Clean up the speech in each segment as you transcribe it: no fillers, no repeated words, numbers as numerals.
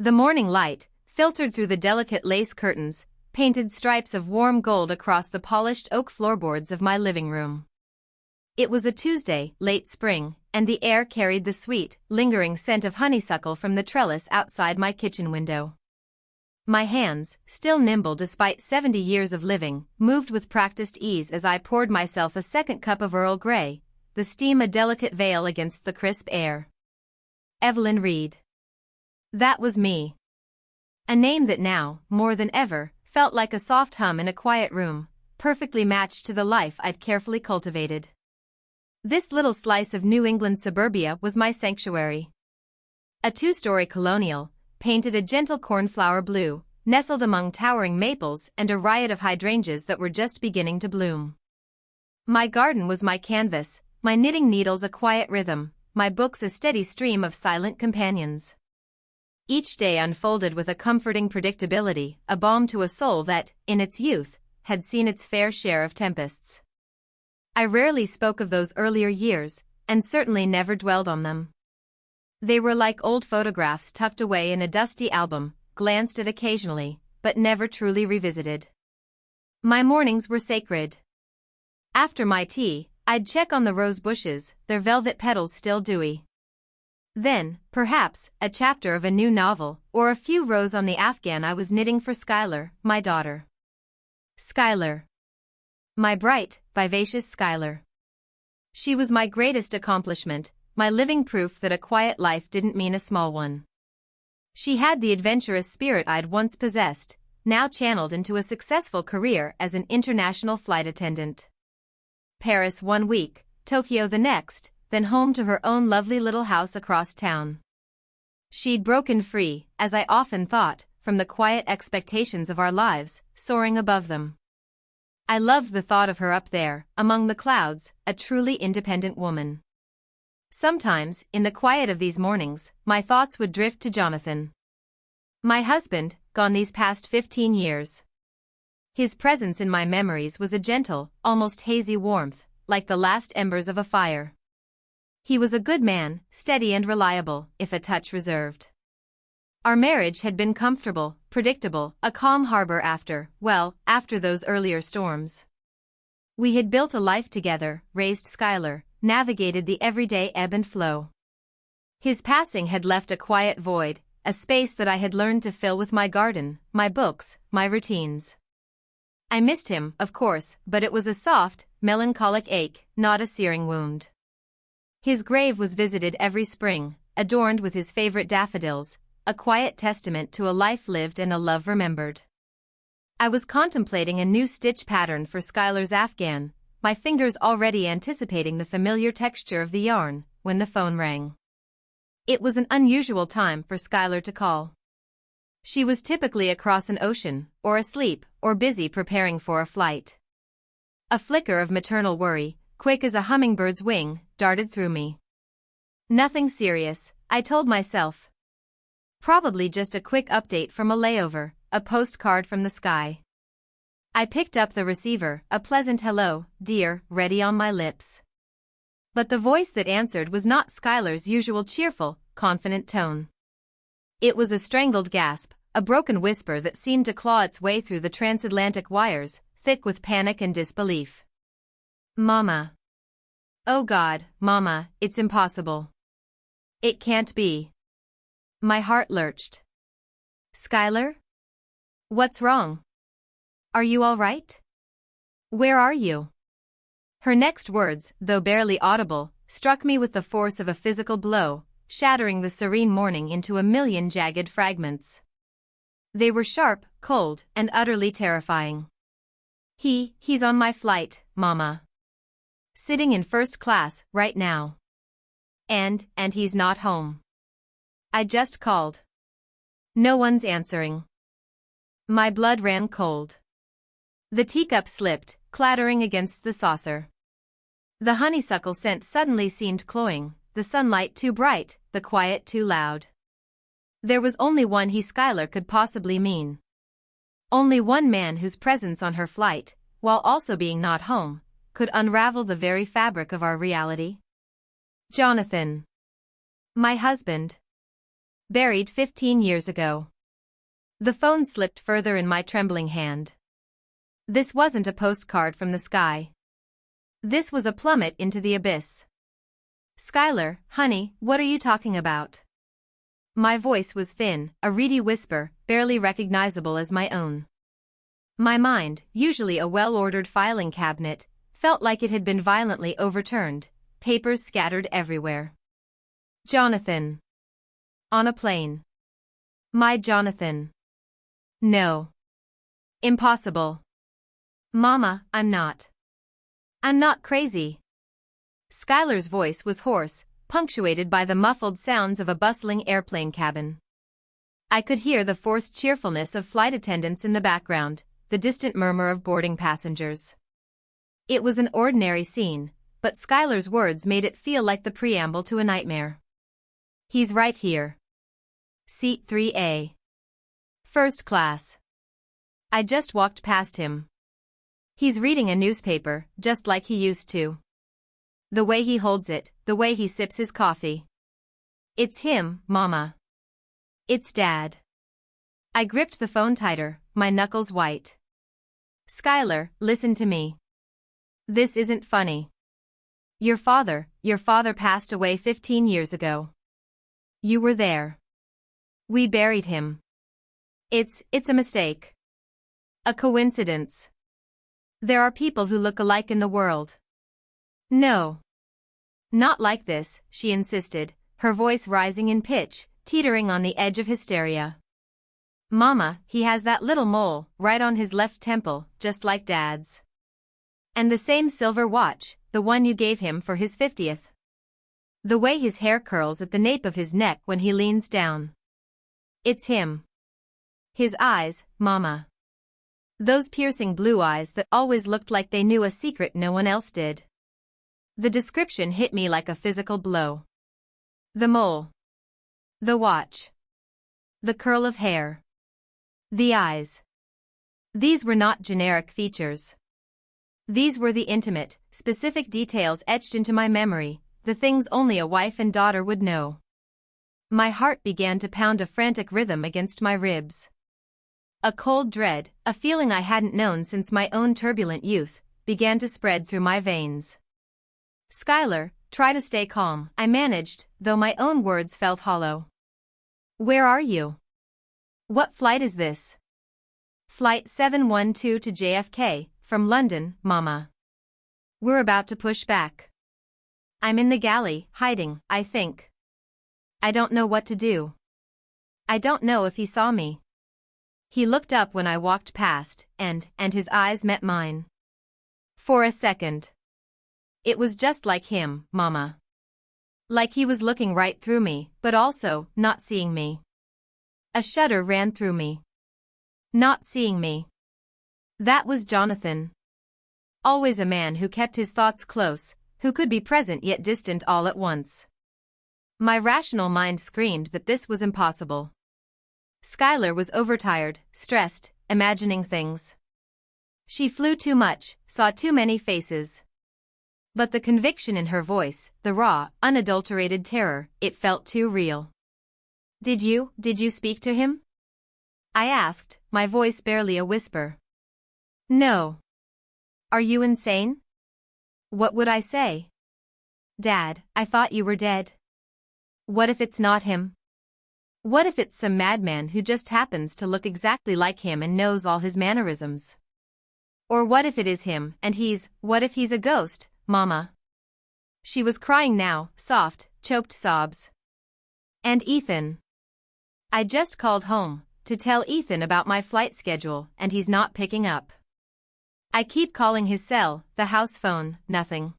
The morning light, filtered through the delicate lace curtains, painted stripes of warm gold across the polished oak floorboards of my living room. It was a Tuesday, late spring, and the air carried the sweet, lingering scent of honeysuckle from the trellis outside my kitchen window. My hands, still nimble despite 70 years of living, moved with practiced ease as I poured myself a second cup of Earl Grey, the steam a delicate veil against the crisp air. Evelyn Reed. That was me. A name that now, more than ever, felt like a soft hum in a quiet room, perfectly matched to the life I'd carefully cultivated. This little slice of New England suburbia was my sanctuary. A two-story colonial, painted a gentle cornflower blue, nestled among towering maples and a riot of hydrangeas that were just beginning to bloom. My garden was my canvas, my knitting needles a quiet rhythm, my books a steady stream of silent companions. Each day unfolded with a comforting predictability, a balm to a soul that, in its youth, had seen its fair share of tempests. I rarely spoke of those earlier years, and certainly never dwelled on them. They were like old photographs tucked away in a dusty album, glanced at occasionally, but never truly revisited. My mornings were sacred. After my tea, I'd check on the rose bushes, their velvet petals still dewy. Then, perhaps, a chapter of a new novel, or a few rows on the afghan I was knitting for Skylar, my daughter. Skylar. My bright, vivacious Skylar. She was my greatest accomplishment, my living proof that a quiet life didn't mean a small one. She had the adventurous spirit I'd once possessed, now channeled into a successful career as an international flight attendant. Paris 1 week, Tokyo the next, then home to her own lovely little house across town. She'd broken free, as I often thought, from the quiet expectations of our lives, soaring above them. I loved the thought of her up there, among the clouds, a truly independent woman. Sometimes, in the quiet of these mornings, my thoughts would drift to Jonathan. My husband, gone these past 15 years. His presence in my memories was a gentle, almost hazy warmth, like the last embers of a fire. He was a good man, steady and reliable, if a touch reserved. Our marriage had been comfortable, predictable, a calm harbor after those earlier storms. We had built a life together, raised Skylar, navigated the everyday ebb and flow. His passing had left a quiet void, a space that I had learned to fill with my garden, my books, my routines. I missed him, of course, but it was a soft, melancholic ache, not a searing wound. His grave was visited every spring, adorned with his favorite daffodils, a quiet testament to a life lived and a love remembered. I was contemplating a new stitch pattern for Skylar's afghan, my fingers already anticipating the familiar texture of the yarn, when the phone rang. It was an unusual time for Skylar to call. She was typically across an ocean, or asleep, or busy preparing for a flight. A flicker of maternal worry, quick as a hummingbird's wing, darted through me. Nothing serious, I told myself. Probably just a quick update from a layover, a postcard from the sky. I picked up the receiver, a pleasant hello, dear, ready on my lips. But the voice that answered was not Skylar's usual cheerful, confident tone. It was a strangled gasp, a broken whisper that seemed to claw its way through the transatlantic wires, thick with panic and disbelief. Mama. Oh God, Mama, it's impossible. It can't be. My heart lurched. Skylar? What's wrong? Are you all right? Where are you? Her next words, though barely audible, struck me with the force of a physical blow, shattering the serene morning into a million jagged fragments. They were sharp, cold, and utterly terrifying. He's on my flight, Mama. Sitting in first class, right now. And he's not home. I just called. No one's answering. My blood ran cold. The teacup slipped, clattering against the saucer. The honeysuckle scent suddenly seemed cloying, the sunlight too bright, the quiet too loud. There was only one Skylar could possibly mean. Only one man whose presence on her flight, while also being not home, could unravel the very fabric of our reality. Jonathan. My husband. Buried 15 years ago. The phone slipped further in my trembling hand. This wasn't a postcard from the sky. This was a plummet into the abyss. Skylar, honey, what are you talking about? My voice was thin, a reedy whisper, barely recognizable as my own. My mind, usually a well-ordered filing cabinet, felt like it had been violently overturned, papers scattered everywhere. Jonathan. On a plane. My Jonathan. No. Impossible. Mama, I'm not. I'm not crazy. Skylar's voice was hoarse, punctuated by the muffled sounds of a bustling airplane cabin. I could hear the forced cheerfulness of flight attendants in the background, the distant murmur of boarding passengers. It was an ordinary scene, but Skylar's words made it feel like the preamble to a nightmare. He's right here. Seat 3A. First class. I just walked past him. He's reading a newspaper, just like he used to. The way he holds it, the way he sips his coffee. It's him, Mama. It's Dad. I gripped the phone tighter, my knuckles white. Skylar, listen to me. This isn't funny. Your father passed away 15 years ago. You were there. We buried him. It's a mistake. A coincidence. There are people who look alike in the world. No. Not like this, she insisted, her voice rising in pitch, teetering on the edge of hysteria. Mama, he has that little mole, right on his left temple, just like Dad's. And the same silver watch, the one you gave him for his 50th. The way his hair curls at the nape of his neck when he leans down. It's him. His eyes, Mama. Those piercing blue eyes that always looked like they knew a secret no one else did. The description hit me like a physical blow. The mole. The watch. The curl of hair. The eyes. These were not generic features. These were the intimate, specific details etched into my memory, the things only a wife and daughter would know. My heart began to pound a frantic rhythm against my ribs. A cold dread, a feeling I hadn't known since my own turbulent youth, began to spread through my veins. Skylar, try to stay calm, I managed, though my own words felt hollow. Where are you? What flight is this? Flight 712 to JFK, from London, Mama. We're about to push back. I'm in the galley, hiding, I think. I don't know what to do. I don't know if he saw me. He looked up when I walked past, and his eyes met mine. For a second. It was just like him, Mama. Like he was looking right through me, but also not seeing me. A shudder ran through me. Not seeing me. That was Jonathan. Always a man who kept his thoughts close, who could be present yet distant all at once. My rational mind screamed that this was impossible. Skylar was overtired, stressed, imagining things. She flew too much, saw too many faces. But the conviction in her voice, the raw, unadulterated terror, it felt too real. Did you speak to him? I asked, my voice barely a whisper. No. Are you insane? What would I say? Dad, I thought you were dead. What if it's not him? What if it's some madman who just happens to look exactly like him and knows all his mannerisms? Or what if it is him and what if he's a ghost, Mama? She was crying now, soft, choked sobs. And Ethan. I just called home to tell Ethan about my flight schedule and he's not picking up. I keep calling his cell, the house phone, nothing.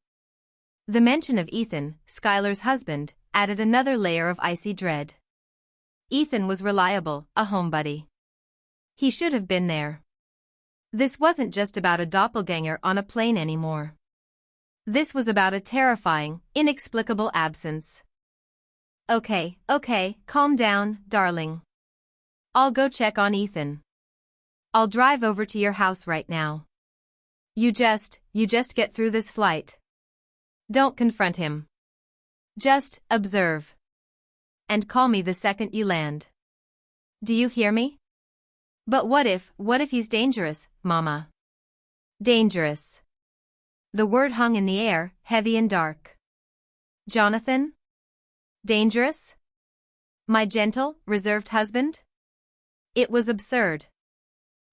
The mention of Ethan, Skylar's husband, added another layer of icy dread. Ethan was reliable, a homebody. He should have been there. This wasn't just about a doppelganger on a plane anymore. This was about a terrifying, inexplicable absence. Okay, calm down, darling. I'll go check on Ethan. I'll drive over to your house right now. You just get through this flight. Don't confront him. Just observe. And call me the second you land. Do you hear me? But what if he's dangerous, Mama? Dangerous. The word hung in the air, heavy and dark. Jonathan? Dangerous? My gentle, reserved husband? It was absurd.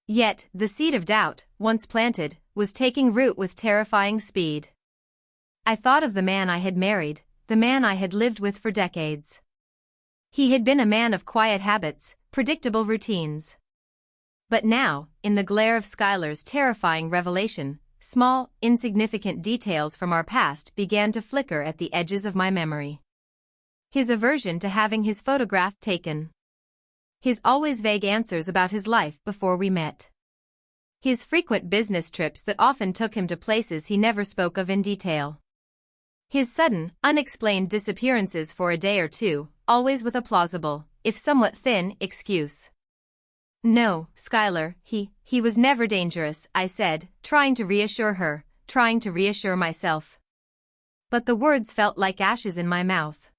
Yet, the seed of doubt, once planted, was taking root with terrifying speed. I thought of the man I had married, the man I had lived with for decades. He had been a man of quiet habits, predictable routines. But now, in the glare of Schuyler's terrifying revelation, small, insignificant details from our past began to flicker at the edges of my memory. His aversion to having his photograph taken. His always vague answers about his life before we met. His frequent business trips that often took him to places he never spoke of in detail. His sudden, unexplained disappearances for a day or two, always with a plausible, if somewhat thin, excuse. No, Schuyler, he was never dangerous, I said, trying to reassure her, trying to reassure myself. But the words felt like ashes in my mouth.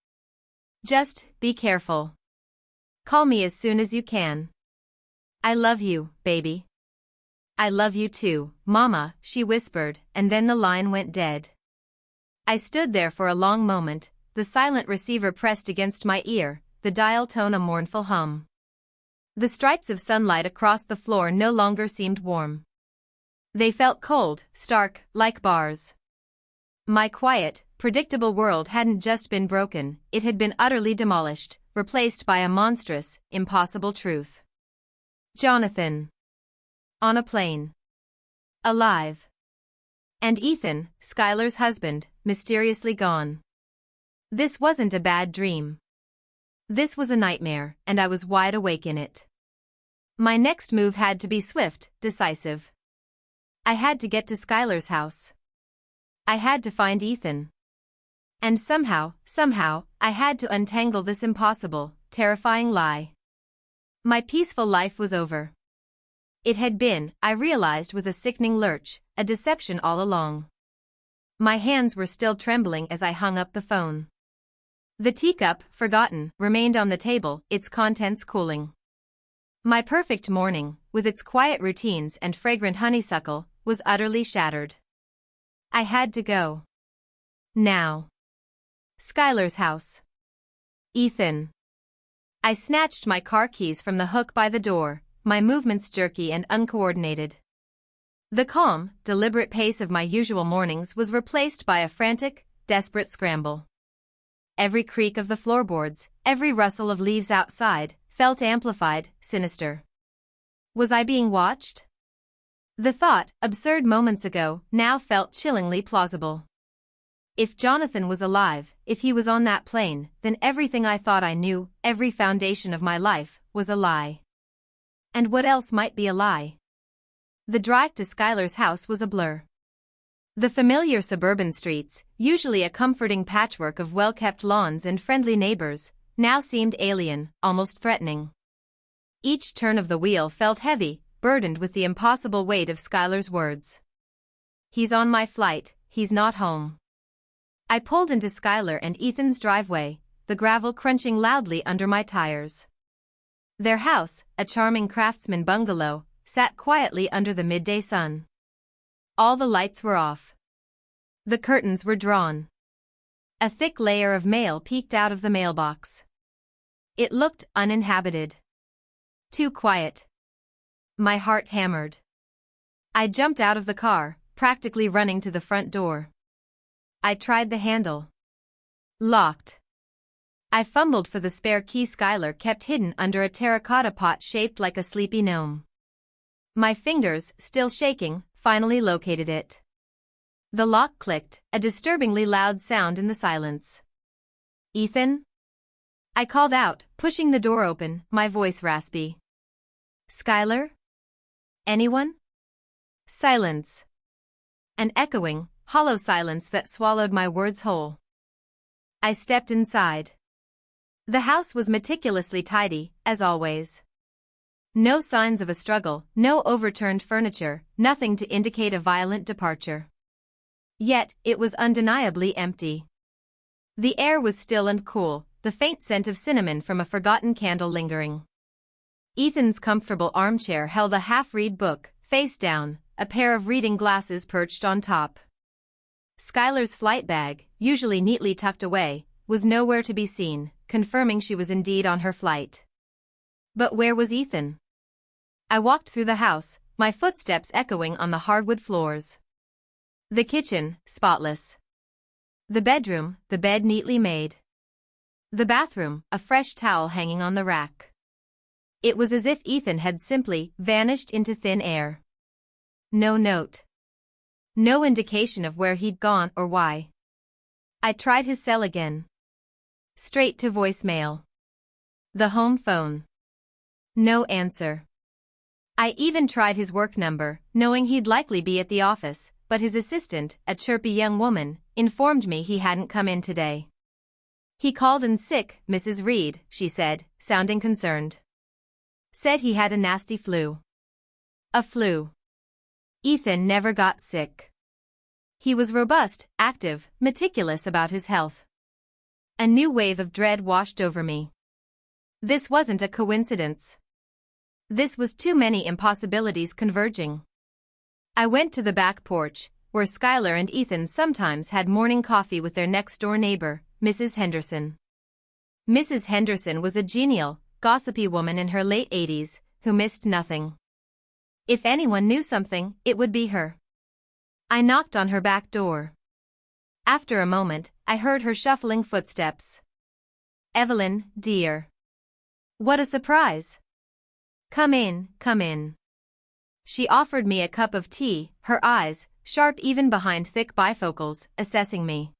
Just, be careful. Call me as soon as you can. I love you, baby. I love you too, Mama, she whispered, and then the line went dead. I stood there for a long moment, the silent receiver pressed against my ear, the dial tone a mournful hum. The stripes of sunlight across the floor no longer seemed warm. They felt cold, stark, like bars. My quiet, predictable world hadn't just been broken, it had been utterly demolished, replaced by a monstrous, impossible truth. Jonathan. On a plane. Alive. And Ethan, Schuyler's husband, mysteriously gone. This wasn't a bad dream. This was a nightmare, and I was wide awake in it. My next move had to be swift, decisive. I had to get to Schuyler's house. I had to find Ethan. And somehow, I had to untangle this impossible, terrifying lie. My peaceful life was over. It had been, I realized with a sickening lurch, a deception all along. My hands were still trembling as I hung up the phone. The teacup, forgotten, remained on the table, its contents cooling. My perfect morning, with its quiet routines and fragrant honeysuckle, was utterly shattered. I had to go. Now. Schuyler's house. Ethan. I snatched my car keys from the hook by the door, my movements jerky and uncoordinated. The calm, deliberate pace of my usual mornings was replaced by a frantic, desperate scramble. Every creak of the floorboards, every rustle of leaves outside, felt amplified, sinister. Was I being watched? The thought, absurd moments ago, now felt chillingly plausible. If Jonathan was alive, if he was on that plane, then everything I thought I knew, every foundation of my life, was a lie. And what else might be a lie? The drive to Schuyler's house was a blur. The familiar suburban streets, usually a comforting patchwork of well-kept lawns and friendly neighbors, now seemed alien, almost threatening. Each turn of the wheel felt heavy, burdened with the impossible weight of Schuyler's words. He's on my flight, he's not home. I pulled into Schuyler and Ethan's driveway, the gravel crunching loudly under my tires. Their house, a charming craftsman bungalow, sat quietly under the midday sun. All the lights were off. The curtains were drawn. A thick layer of mail peeked out of the mailbox. It looked uninhabited. Too quiet. My heart hammered. I jumped out of the car, practically running to the front door. I tried the handle. Locked. I fumbled for the spare key Schuyler kept hidden under a terracotta pot shaped like a sleepy gnome. My fingers, still shaking, finally located it. The lock clicked, a disturbingly loud sound in the silence. Ethan? I called out, pushing the door open, my voice raspy. Schuyler? Anyone? Silence. An echoing, hollow silence that swallowed my words whole. I stepped inside. The house was meticulously tidy, as always. No signs of a struggle, no overturned furniture, nothing to indicate a violent departure. Yet, it was undeniably empty. The air was still and cool, the faint scent of cinnamon from a forgotten candle lingering. Ethan's comfortable armchair held a half-read book, face down, a pair of reading glasses perched on top. Skylar's flight bag, usually neatly tucked away, was nowhere to be seen, confirming she was indeed on her flight. But where was Ethan? I walked through the house, my footsteps echoing on the hardwood floors. The kitchen, spotless. The bedroom, the bed neatly made. The bathroom, a fresh towel hanging on the rack. It was as if Ethan had simply vanished into thin air. No note. No indication of where he'd gone or why. I tried his cell again. Straight to voicemail. The home phone. No answer. I even tried his work number, knowing he'd likely be at the office, but his assistant, a chirpy young woman, informed me he hadn't come in today. He called in sick, Mrs. Reed, she said, sounding concerned. Said he had a nasty flu. A flu. Ethan never got sick. He was robust, active, meticulous about his health. A new wave of dread washed over me. This wasn't a coincidence. This was too many impossibilities converging. I went to the back porch, where Skylar and Ethan sometimes had morning coffee with their next-door neighbor, Mrs. Henderson. Mrs. Henderson was a genial, gossipy woman in her late 80s, who missed nothing. If anyone knew something, it would be her. I knocked on her back door. After a moment, I heard her shuffling footsteps. "Evelyn, dear." What a surprise. "Come in, come in." She offered me a cup of tea, her eyes, sharp even behind thick bifocals, assessing me.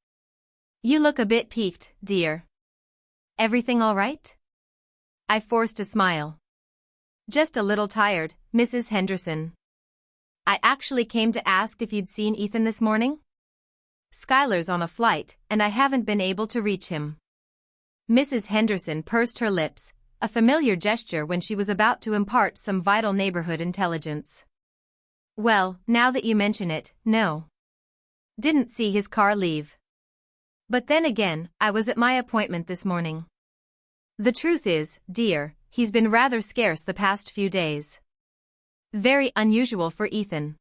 "You look a bit peaked, dear. Everything all right?" I forced a smile. "Just a little tired, Mrs. Henderson. I actually came to ask if you'd seen Ethan this morning? Skylar's on a flight, and I haven't been able to reach him." Mrs. Henderson pursed her lips, a familiar gesture when she was about to impart some vital neighborhood intelligence. "Well, now that you mention it, no. Didn't see his car leave. But then again, I was at my appointment this morning. The truth is, dear, he's been rather scarce the past few days. Very unusual for Ethan.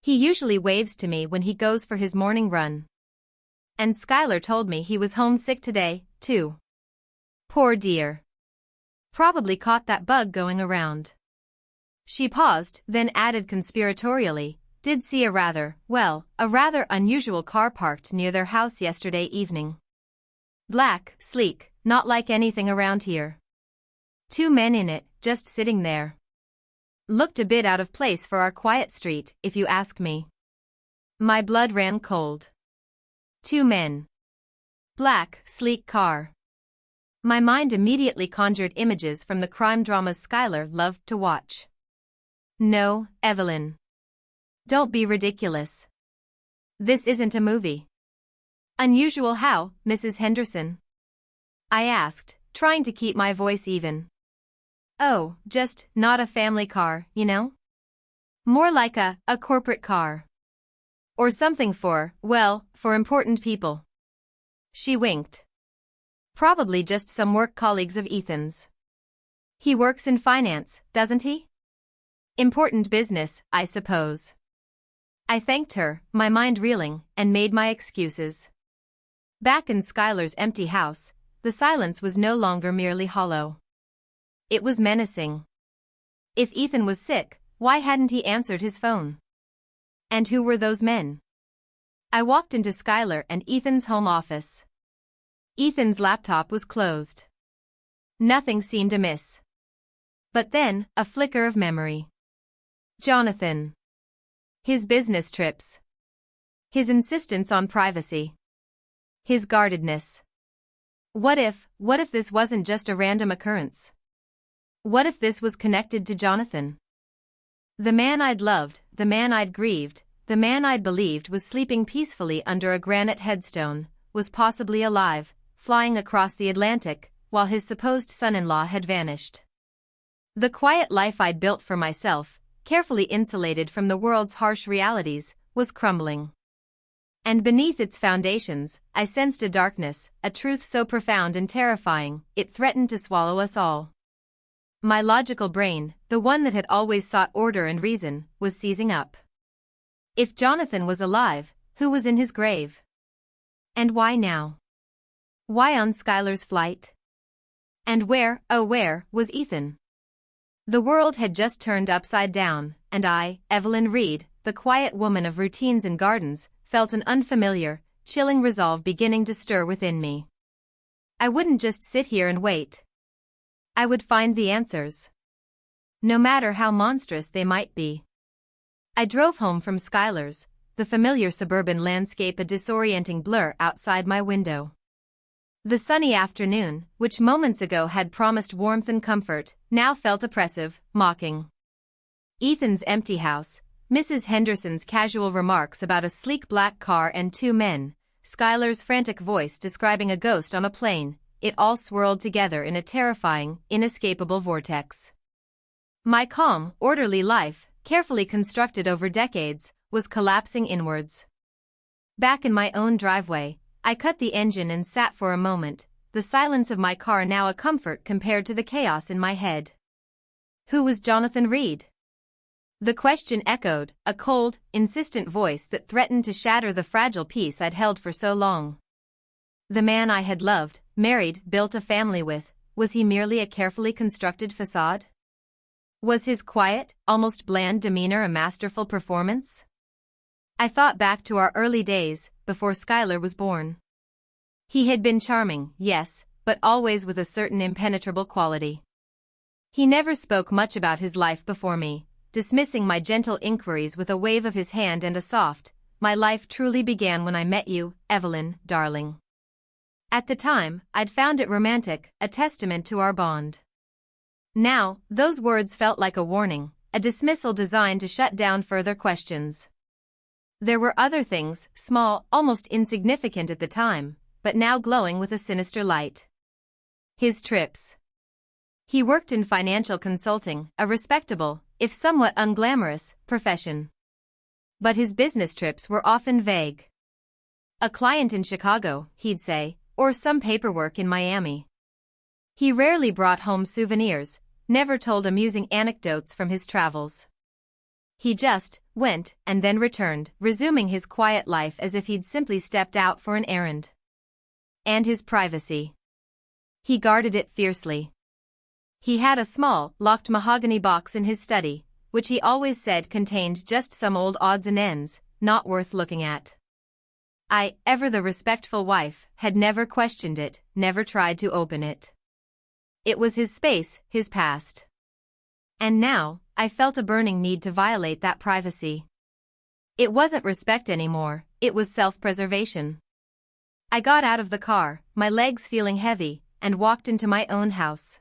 He usually waves to me when he goes for his morning run. And Skylar told me he was homesick today, too. Poor dear. Probably caught that bug going around." She paused, then added conspiratorially, "Did see a rather unusual car parked near their house yesterday evening. Black, sleek, not like anything around here. 2 men in it, just sitting there. Looked a bit out of place for our quiet street, if you ask me." My blood ran cold. 2 men. Black, sleek car. My mind immediately conjured images from the crime dramas Skylar loved to watch. "No, Evelyn. Don't be ridiculous. This isn't a movie." "Unusual how, Mrs. Henderson?" I asked, trying to keep my voice even. "Oh, just not a family car, you know? More like a corporate car. Or something for important people." She winked. "Probably just some work colleagues of Ethan's. He works in finance, doesn't he? Important business, I suppose." I thanked her, my mind reeling, and made my excuses. Back in Skylar's empty house, the silence was no longer merely hollow. It was menacing. If Ethan was sick, why hadn't he answered his phone? And who were those men? I walked into Skylar and Ethan's home office. Ethan's laptop was closed. Nothing seemed amiss. But then, a flicker of memory. Jonathan. His business trips. His insistence on privacy. His guardedness. What if this wasn't just a random occurrence? What if this was connected to Jonathan? The man I'd loved, the man I'd grieved, the man I'd believed was sleeping peacefully under a granite headstone, was possibly alive, flying across the Atlantic, while his supposed son-in-law had vanished. The quiet life I'd built for myself, carefully insulated from the world's harsh realities, was crumbling. And beneath its foundations, I sensed a darkness, a truth so profound and terrifying, it threatened to swallow us all. My logical brain, the one that had always sought order and reason, was seizing up. If Jonathan was alive, who was in his grave? And why now? Why on Skylar's flight? And where, oh where, was Ethan? The world had just turned upside down, and I, Evelyn Reed, the quiet woman of routines and gardens, felt an unfamiliar, chilling resolve beginning to stir within me. I wouldn't just sit here and wait. I would find the answers. No matter how monstrous they might be. I drove home from Skylar's, the familiar suburban landscape a disorienting blur outside my window. The sunny afternoon, which moments ago had promised warmth and comfort, now felt oppressive, mocking. Ethan's empty house, Mrs. Henderson's casual remarks about a sleek black car and two men, Skylar's frantic voice describing a ghost on a plane, it all swirled together in a terrifying, inescapable vortex. My calm, orderly life, carefully constructed over decades, was collapsing inwards. Back in my own driveway, I cut the engine and sat for a moment, the silence of my car now a comfort compared to the chaos in my head. Who was Jonathan Reed? The question echoed, a cold, insistent voice that threatened to shatter the fragile peace I'd held for so long. The man I had loved, married, built a family with, was he merely a carefully constructed facade? Was his quiet, almost bland demeanor a masterful performance? I thought back to our early days, before Skylar was born. He had been charming, yes, but always with a certain impenetrable quality. He never spoke much about his life before me, dismissing my gentle inquiries with a wave of his hand and a soft, "My life truly began when I met you, Evelyn, darling." At the time, I'd found it romantic, a testament to our bond. Now, those words felt like a warning, a dismissal designed to shut down further questions. There were other things, small, almost insignificant at the time, but now glowing with a sinister light. His trips. He worked in financial consulting, a respectable, if somewhat unglamorous, profession. But his business trips were often vague. A client in Chicago, he'd say, or some paperwork in Miami. He rarely brought home souvenirs, never told amusing anecdotes from his travels. He just went and then returned, resuming his quiet life as if he'd simply stepped out for an errand. And his privacy. He guarded it fiercely. He had a small, locked mahogany box in his study, which he always said contained just some old odds and ends, not worth looking at. I, ever the respectful wife, had never questioned it, never tried to open it. It was his space, his past. And now, I felt a burning need to violate that privacy. It wasn't respect anymore, it was self-preservation. I got out of the car, my legs feeling heavy, and walked into my own house.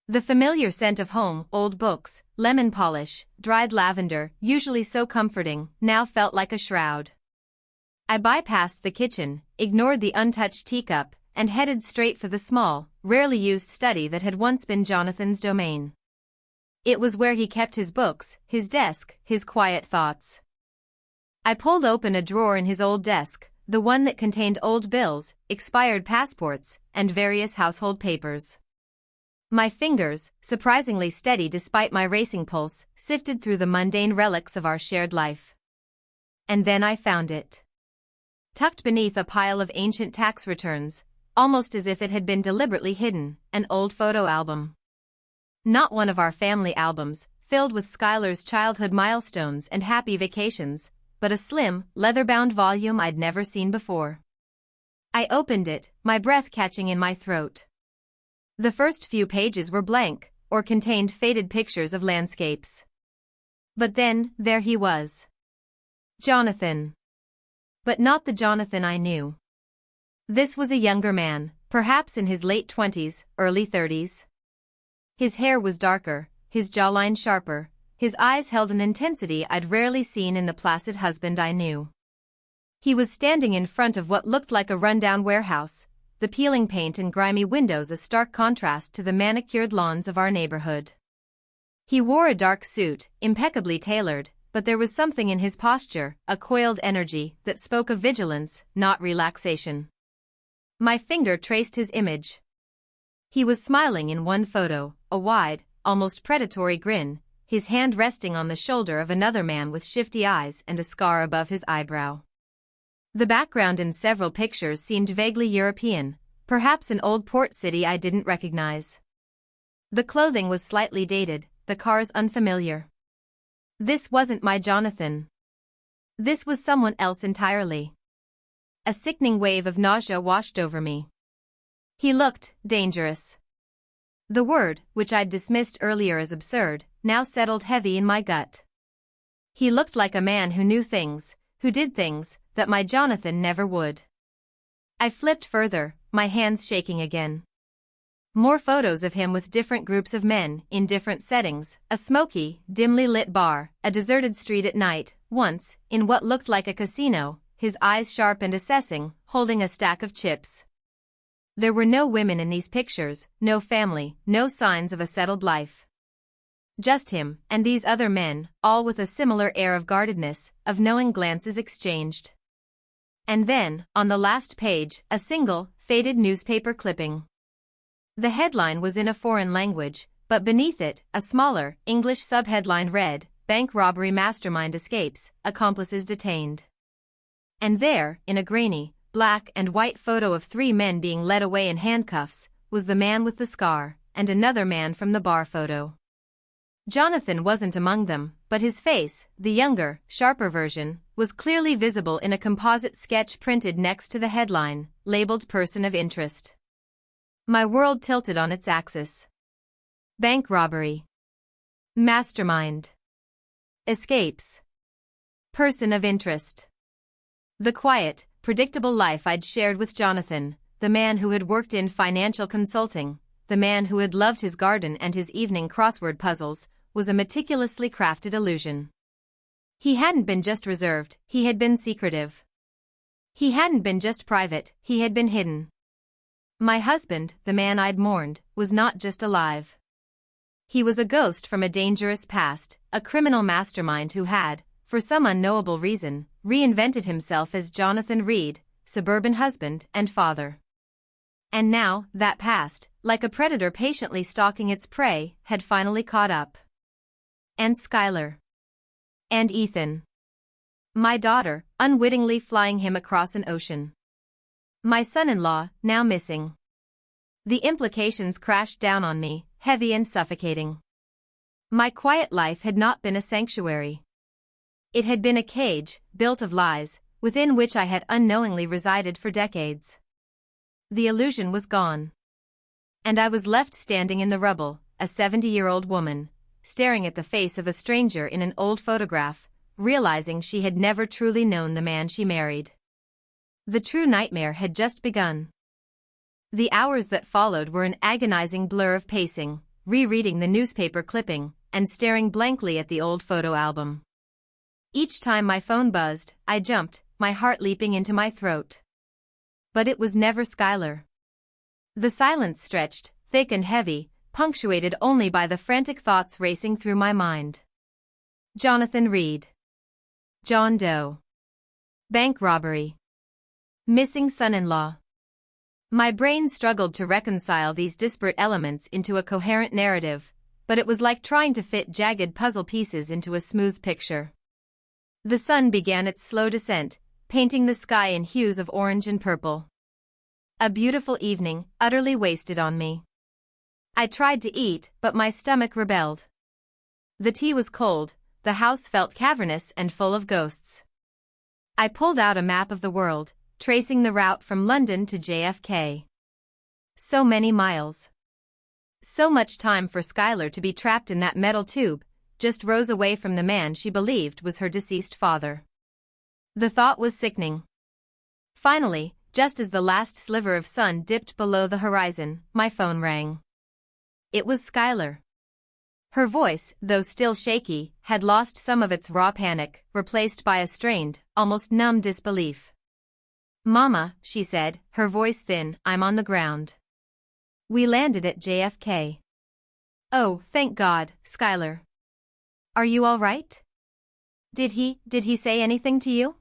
The familiar scent of home, old books, lemon polish, dried lavender, usually so comforting, now felt like a shroud. I bypassed the kitchen, ignored the untouched teacup, and headed straight for the small, rarely used study that had once been Jonathan's domain. It was where he kept his books, his desk, his quiet thoughts. I pulled open a drawer in his old desk, the one that contained old bills, expired passports, and various household papers. My fingers, surprisingly steady despite my racing pulse, sifted through the mundane relics of our shared life. And then I found it. Tucked beneath a pile of ancient tax returns, almost as if it had been deliberately hidden, an old photo album. Not one of our family albums, filled with Skylar's childhood milestones and happy vacations, but a slim, leather-bound volume I'd never seen before. I opened it, my breath catching in my throat. The first few pages were blank, or contained faded pictures of landscapes. But then, there he was. Jonathan. But not the Jonathan I knew. This was a younger man, perhaps in his late 20s, early 30s. His hair was darker, his jawline sharper, his eyes held an intensity I'd rarely seen in the placid husband I knew. He was standing in front of what looked like a rundown warehouse, the peeling paint and grimy windows a stark contrast to the manicured lawns of our neighborhood. He wore a dark suit, impeccably tailored, but there was something in his posture, a coiled energy, that spoke of vigilance, not relaxation. My finger traced his image. He was smiling in one photo, a wide, almost predatory grin, his hand resting on the shoulder of another man with shifty eyes and a scar above his eyebrow. The background in several pictures seemed vaguely European, perhaps an old port city I didn't recognize. The clothing was slightly dated, the cars unfamiliar. This wasn't my Jonathan. This was someone else entirely. A sickening wave of nausea washed over me. He looked dangerous. The word, which I'd dismissed earlier as absurd, now settled heavy in my gut. He looked like a man who knew things, who did things, that my Jonathan never would. I flipped further, my hands shaking again. More photos of him with different groups of men, in different settings, a smoky, dimly lit bar, a deserted street at night, once, in what looked like a casino, his eyes sharp and assessing, holding a stack of chips. There were no women in these pictures, no family, no signs of a settled life. Just him, and these other men, all with a similar air of guardedness, of knowing glances exchanged. And then, on the last page, a single, faded newspaper clipping. The headline was in a foreign language, but beneath it, a smaller, English subheadline read, "Bank Robbery Mastermind Escapes, Accomplices Detained." And there, in a grainy, black and white photo of 3 men being led away in handcuffs, was the man with the scar, and another man from the bar photo. Jonathan wasn't among them, but his face, the younger, sharper version, was clearly visible in a composite sketch printed next to the headline, labeled Person of Interest. My world tilted on its axis. Bank robbery. Mastermind. Escapes. Person of interest. The quiet, predictable life I'd shared with Jonathan, the man who had worked in financial consulting, the man who had loved his garden and his evening crossword puzzles, was a meticulously crafted illusion. He hadn't been just reserved, he had been secretive. He hadn't been just private, he had been hidden. My husband, the man I'd mourned, was not just alive. He was a ghost from a dangerous past, a criminal mastermind who had, for some unknowable reason, reinvented himself as Jonathan Reed, suburban husband and father. And now, that past, like a predator patiently stalking its prey, had finally caught up. And Skylar. And Ethan. My daughter, unwittingly flying him across an ocean. My son-in-law, now missing. The implications crashed down on me, heavy and suffocating. My quiet life had not been a sanctuary. It had been a cage, built of lies, within which I had unknowingly resided for decades. The illusion was gone. And I was left standing in the rubble, a 70-year-old woman, staring at the face of a stranger in an old photograph, realizing she had never truly known the man she married. The true nightmare had just begun. The hours that followed were an agonizing blur of pacing, rereading the newspaper clipping, and staring blankly at the old photo album. Each time my phone buzzed, I jumped, my heart leaping into my throat. But it was never Skylar. The silence stretched, thick and heavy, punctuated only by the frantic thoughts racing through my mind. Jonathan Reed. John Doe. Bank robbery. Missing son-in-law. My brain struggled to reconcile these disparate elements into a coherent narrative, but it was like trying to fit jagged puzzle pieces into a smooth picture. The sun began its slow descent, painting the sky in hues of orange and purple. A beautiful evening, utterly wasted on me. I tried to eat, but my stomach rebelled. The tea was cold, the house felt cavernous and full of ghosts. I pulled out a map of the world, tracing the route from London to JFK. So many miles. So much time for Skylar to be trapped in that metal tube, just rows away from the man she believed was her deceased father. The thought was sickening. Finally, just as the last sliver of sun dipped below the horizon, my phone rang. It was Skylar. Her voice, though still shaky, had lost some of its raw panic, replaced by a strained, almost numb disbelief. "Mama," she said, her voice thin, "I'm on the ground. We landed at JFK." "Oh, thank God, Skylar. Are you all right?" Did he say anything to you?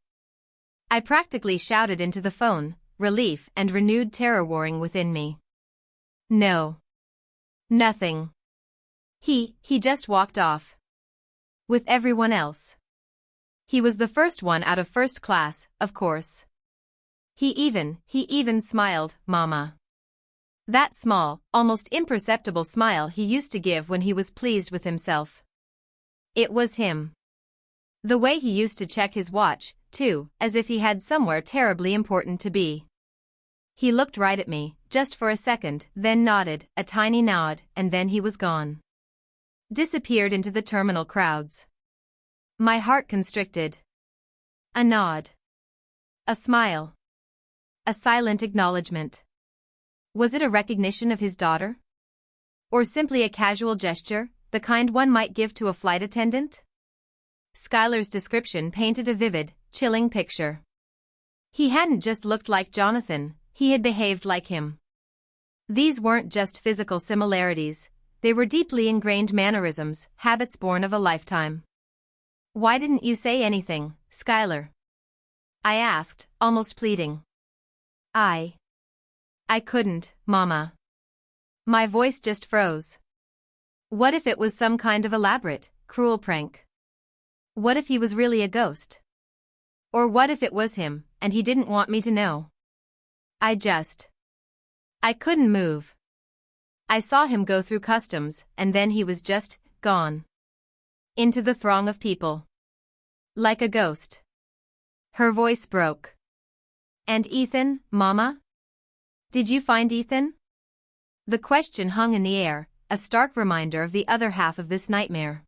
I practically shouted into the phone, relief and renewed terror warring within me. No. Nothing. He just walked off. With everyone else. He was the first one out of first class, of course. He even smiled, Mama. That small, almost imperceptible smile he used to give when he was pleased with himself. It was him. The way he used to check his watch, too, as if he had somewhere terribly important to be. He looked right at me, just for a second, then nodded, a tiny nod, and then he was gone. Disappeared into the terminal crowds. My heart constricted. A nod. A smile. A silent acknowledgement. Was it a recognition of his daughter? Or simply a casual gesture, the kind one might give to a flight attendant? Skylar's description painted a vivid, chilling picture. He hadn't just looked like Jonathan, he had behaved like him. These weren't just physical similarities, they were deeply ingrained mannerisms, habits born of a lifetime. Why didn't you say anything, Skylar? I asked, almost pleading. I couldn't, Mama. My voice just froze. What if it was some kind of elaborate, cruel prank? What if he was really a ghost? Or what if it was him, and he didn't want me to know? I couldn't move. I saw him go through customs, and then he was just gone. Into the throng of people. Like a ghost. Her voice broke. And Ethan, Mama? Did you find Ethan? The question hung in the air, a stark reminder of the other half of this nightmare.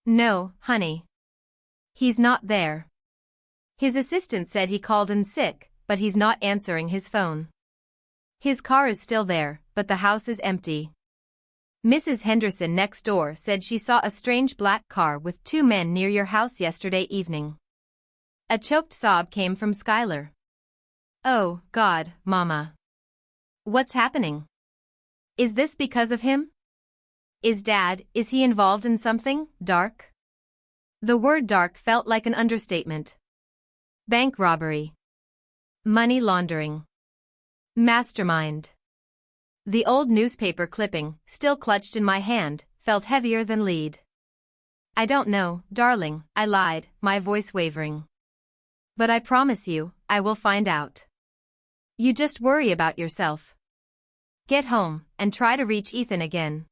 No, honey. He's not there. His assistant said he called in sick, but he's not answering his phone. His car is still there, but the house is empty. Mrs. Henderson next door said she saw a strange black car with 2 men near your house yesterday evening. A choked sob came from Skylar. Oh, God, Mama. What's happening? Is this because of him? Is he involved in something dark? The word dark felt like an understatement. Bank robbery. Money laundering. Mastermind. The old newspaper clipping, still clutched in my hand, felt heavier than lead. I don't know, darling, I lied, my voice wavering. But I promise you, I will find out. You just worry about yourself. Get home, and try to reach Ethan again.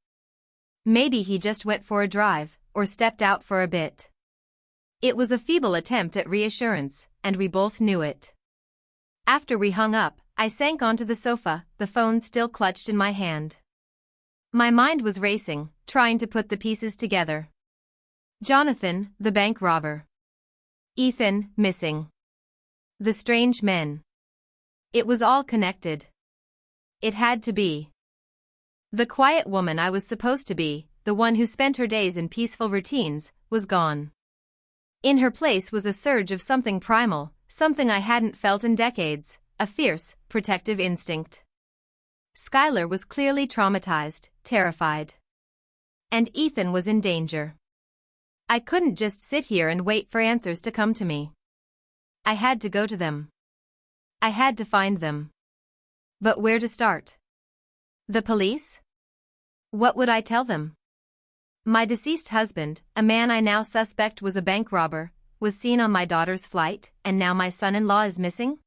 Maybe he just went for a drive, or stepped out for a bit. It was a feeble attempt at reassurance, and we both knew it. After we hung up, I sank onto the sofa, the phone still clutched in my hand. My mind was racing, trying to put the pieces together. Jonathan, the bank robber. Ethan, missing. The strange men. It was all connected. It had to be. The quiet woman I was supposed to be, the one who spent her days in peaceful routines, was gone. In her place was a surge of something primal, something I hadn't felt in decades, a fierce, protective instinct. Skylar was clearly traumatized, terrified. And Ethan was in danger. I couldn't just sit here and wait for answers to come to me. I had to go to them. I had to find them. But where to start? The police? What would I tell them? My deceased husband, a man I now suspect was a bank robber, was seen on my daughter's flight, and now my son-in-law is missing?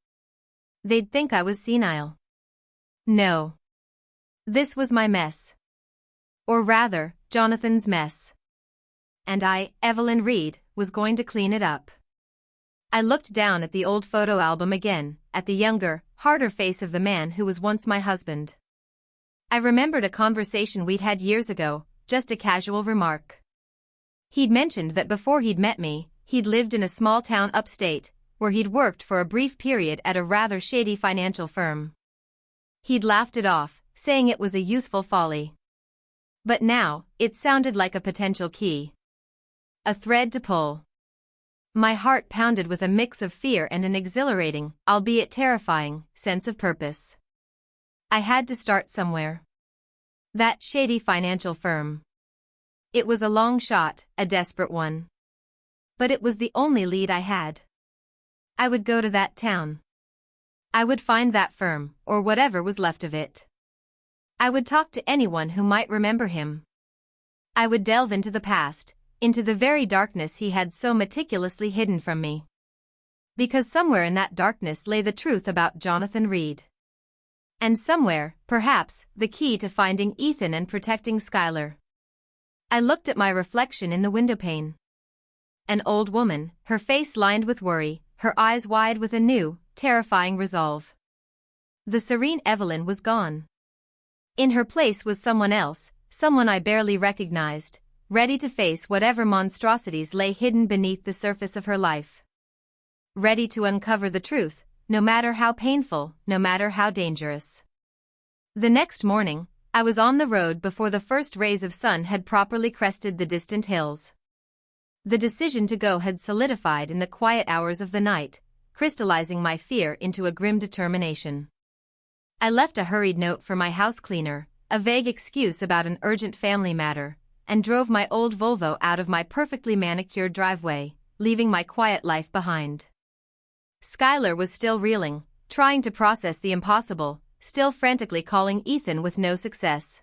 They'd think I was senile. No. This was my mess. Or rather, Jonathan's mess. And I, Evelyn Reed, was going to clean it up. I looked down at the old photo album again, at the younger, harder face of the man who was once my husband. I remembered a conversation we'd had years ago, just a casual remark. He'd mentioned that before he'd met me, he'd lived in a small town upstate, where he'd worked for a brief period at a rather shady financial firm. He'd laughed it off, saying it was a youthful folly. But now, it sounded like a potential key. A thread to pull. My heart pounded with a mix of fear and an exhilarating, albeit terrifying, sense of purpose. I had to start somewhere. That shady financial firm. It was a long shot, a desperate one. but it was the only lead I had. I would go to that town. I would find that firm, or whatever was left of it. I would talk to anyone who might remember him. I would delve into the past, into the very darkness he had so meticulously hidden from me. Because somewhere in that darkness lay the truth about Jonathan Reed. And somewhere, perhaps, the key to finding Ethan and protecting Skylar. I looked at my reflection in the windowpane. An old woman, her face lined with worry, her eyes wide with a new, terrifying resolve. The serene Evelyn was gone. In her place was someone else, someone I barely recognized, ready to face whatever monstrosities lay hidden beneath the surface of her life. Ready to uncover the truth, no matter how painful, no matter how dangerous. The next morning, I was on the road before the first rays of sun had properly crested the distant hills. The decision to go had solidified in the quiet hours of the night, crystallizing my fear into a grim determination. I left a hurried note for my house cleaner, a vague excuse about an urgent family matter, and drove my old Volvo out of my perfectly manicured driveway, leaving my quiet life behind. Skylar was still reeling, trying to process the impossible, still frantically calling Ethan with no success.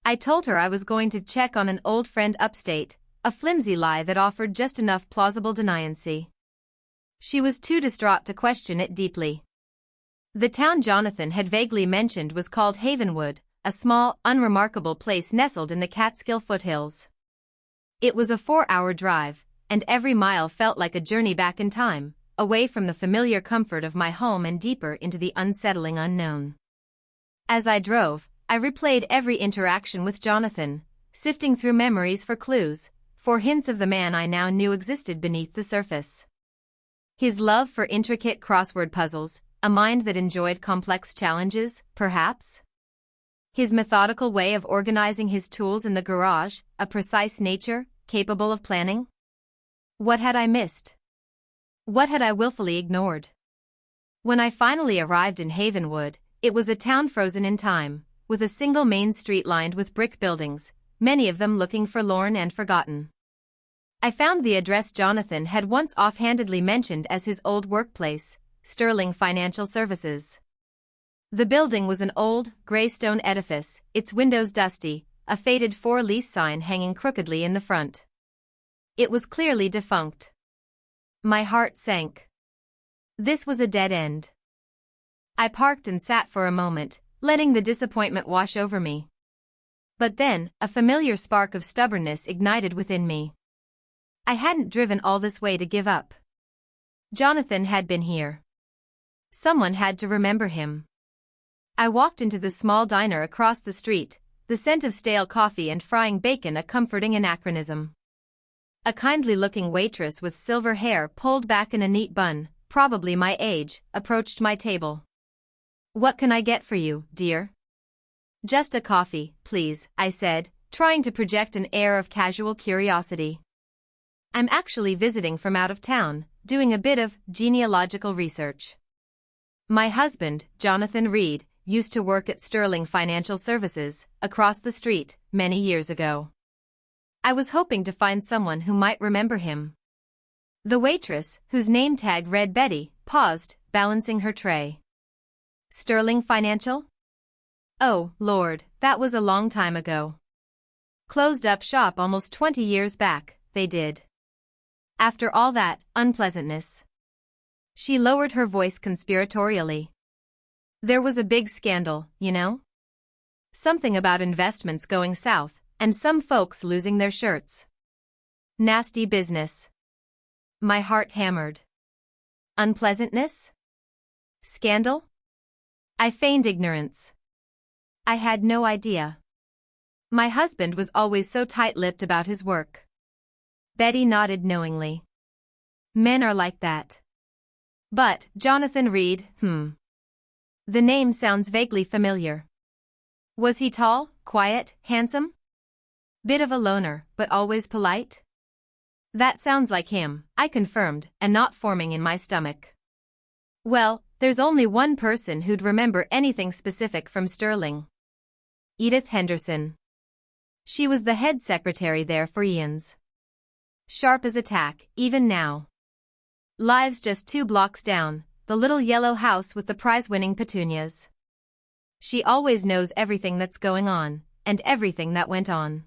I told her I was going to check on an old friend upstate, a flimsy lie that offered just enough plausible deniancy. She was too distraught to question it deeply. The town Jonathan had vaguely mentioned was called Havenwood, a small, unremarkable place nestled in the Catskill foothills. It was a 4-hour drive, and every mile felt like a journey back in time, away from the familiar comfort of my home and deeper into the unsettling unknown. As I drove, I replayed every interaction with Jonathan, sifting through memories for clues, for hints of the man I now knew existed beneath the surface. His love for intricate crossword puzzles, a mind that enjoyed complex challenges, perhaps? His methodical way of organizing his tools in the garage, a precise nature, capable of planning? What had I missed? What had I willfully ignored? When I finally arrived in Havenwood, it was a town frozen in time, with a single main street lined with brick buildings, many of them looking forlorn and forgotten. I found the address Jonathan had once offhandedly mentioned as his old workplace, Sterling Financial Services. The building was an old, gray stone edifice, its windows dusty, a faded for-lease sign hanging crookedly in the front. It was clearly defunct. My heart sank. This was a dead end. I parked and sat for a moment, letting the disappointment wash over me. But then, a familiar spark of stubbornness ignited within me. I hadn't driven all this way to give up. Jonathan had been here. Someone had to remember him. I walked into the small diner across the street, the scent of stale coffee and frying bacon a comforting anachronism. A kindly-looking waitress with silver hair pulled back in a neat bun, probably my age, approached my table. "What can I get for you, dear?" "Just a coffee, please," I said, trying to project an air of casual curiosity. "I'm actually visiting from out of town, doing a bit of genealogical research. My husband, Jonathan Reed, used to work at Sterling Financial Services, across the street, many years ago. I was hoping to find someone who might remember him." The waitress, whose name tag read Betty, paused, balancing her tray. "Sterling Financial? Oh, Lord, that was a long time ago. Closed up shop almost 20 years back, they did. After all that unpleasantness." She lowered her voice conspiratorially. "There was a big scandal, you know? Something about investments going south, and some folks losing their shirts. Nasty business." My heart hammered. Unpleasantness? Scandal? I feigned ignorance. I had no idea. My husband was always so tight-lipped about his work. Betty nodded knowingly. Men are like that. But, Jonathan Reed, The name sounds vaguely familiar. Was he tall, quiet, handsome? Bit of a loner, but always polite? That sounds like him, I confirmed, a knot forming in my stomach. Well, there's only one person who'd remember anything specific from Sterling. Edith Henderson. She was the head secretary there for eons. sharp as a tack, even now. Lives just 2 blocks down, the little yellow house with the prize-winning petunias. She always knows everything that's going on, and everything that went on.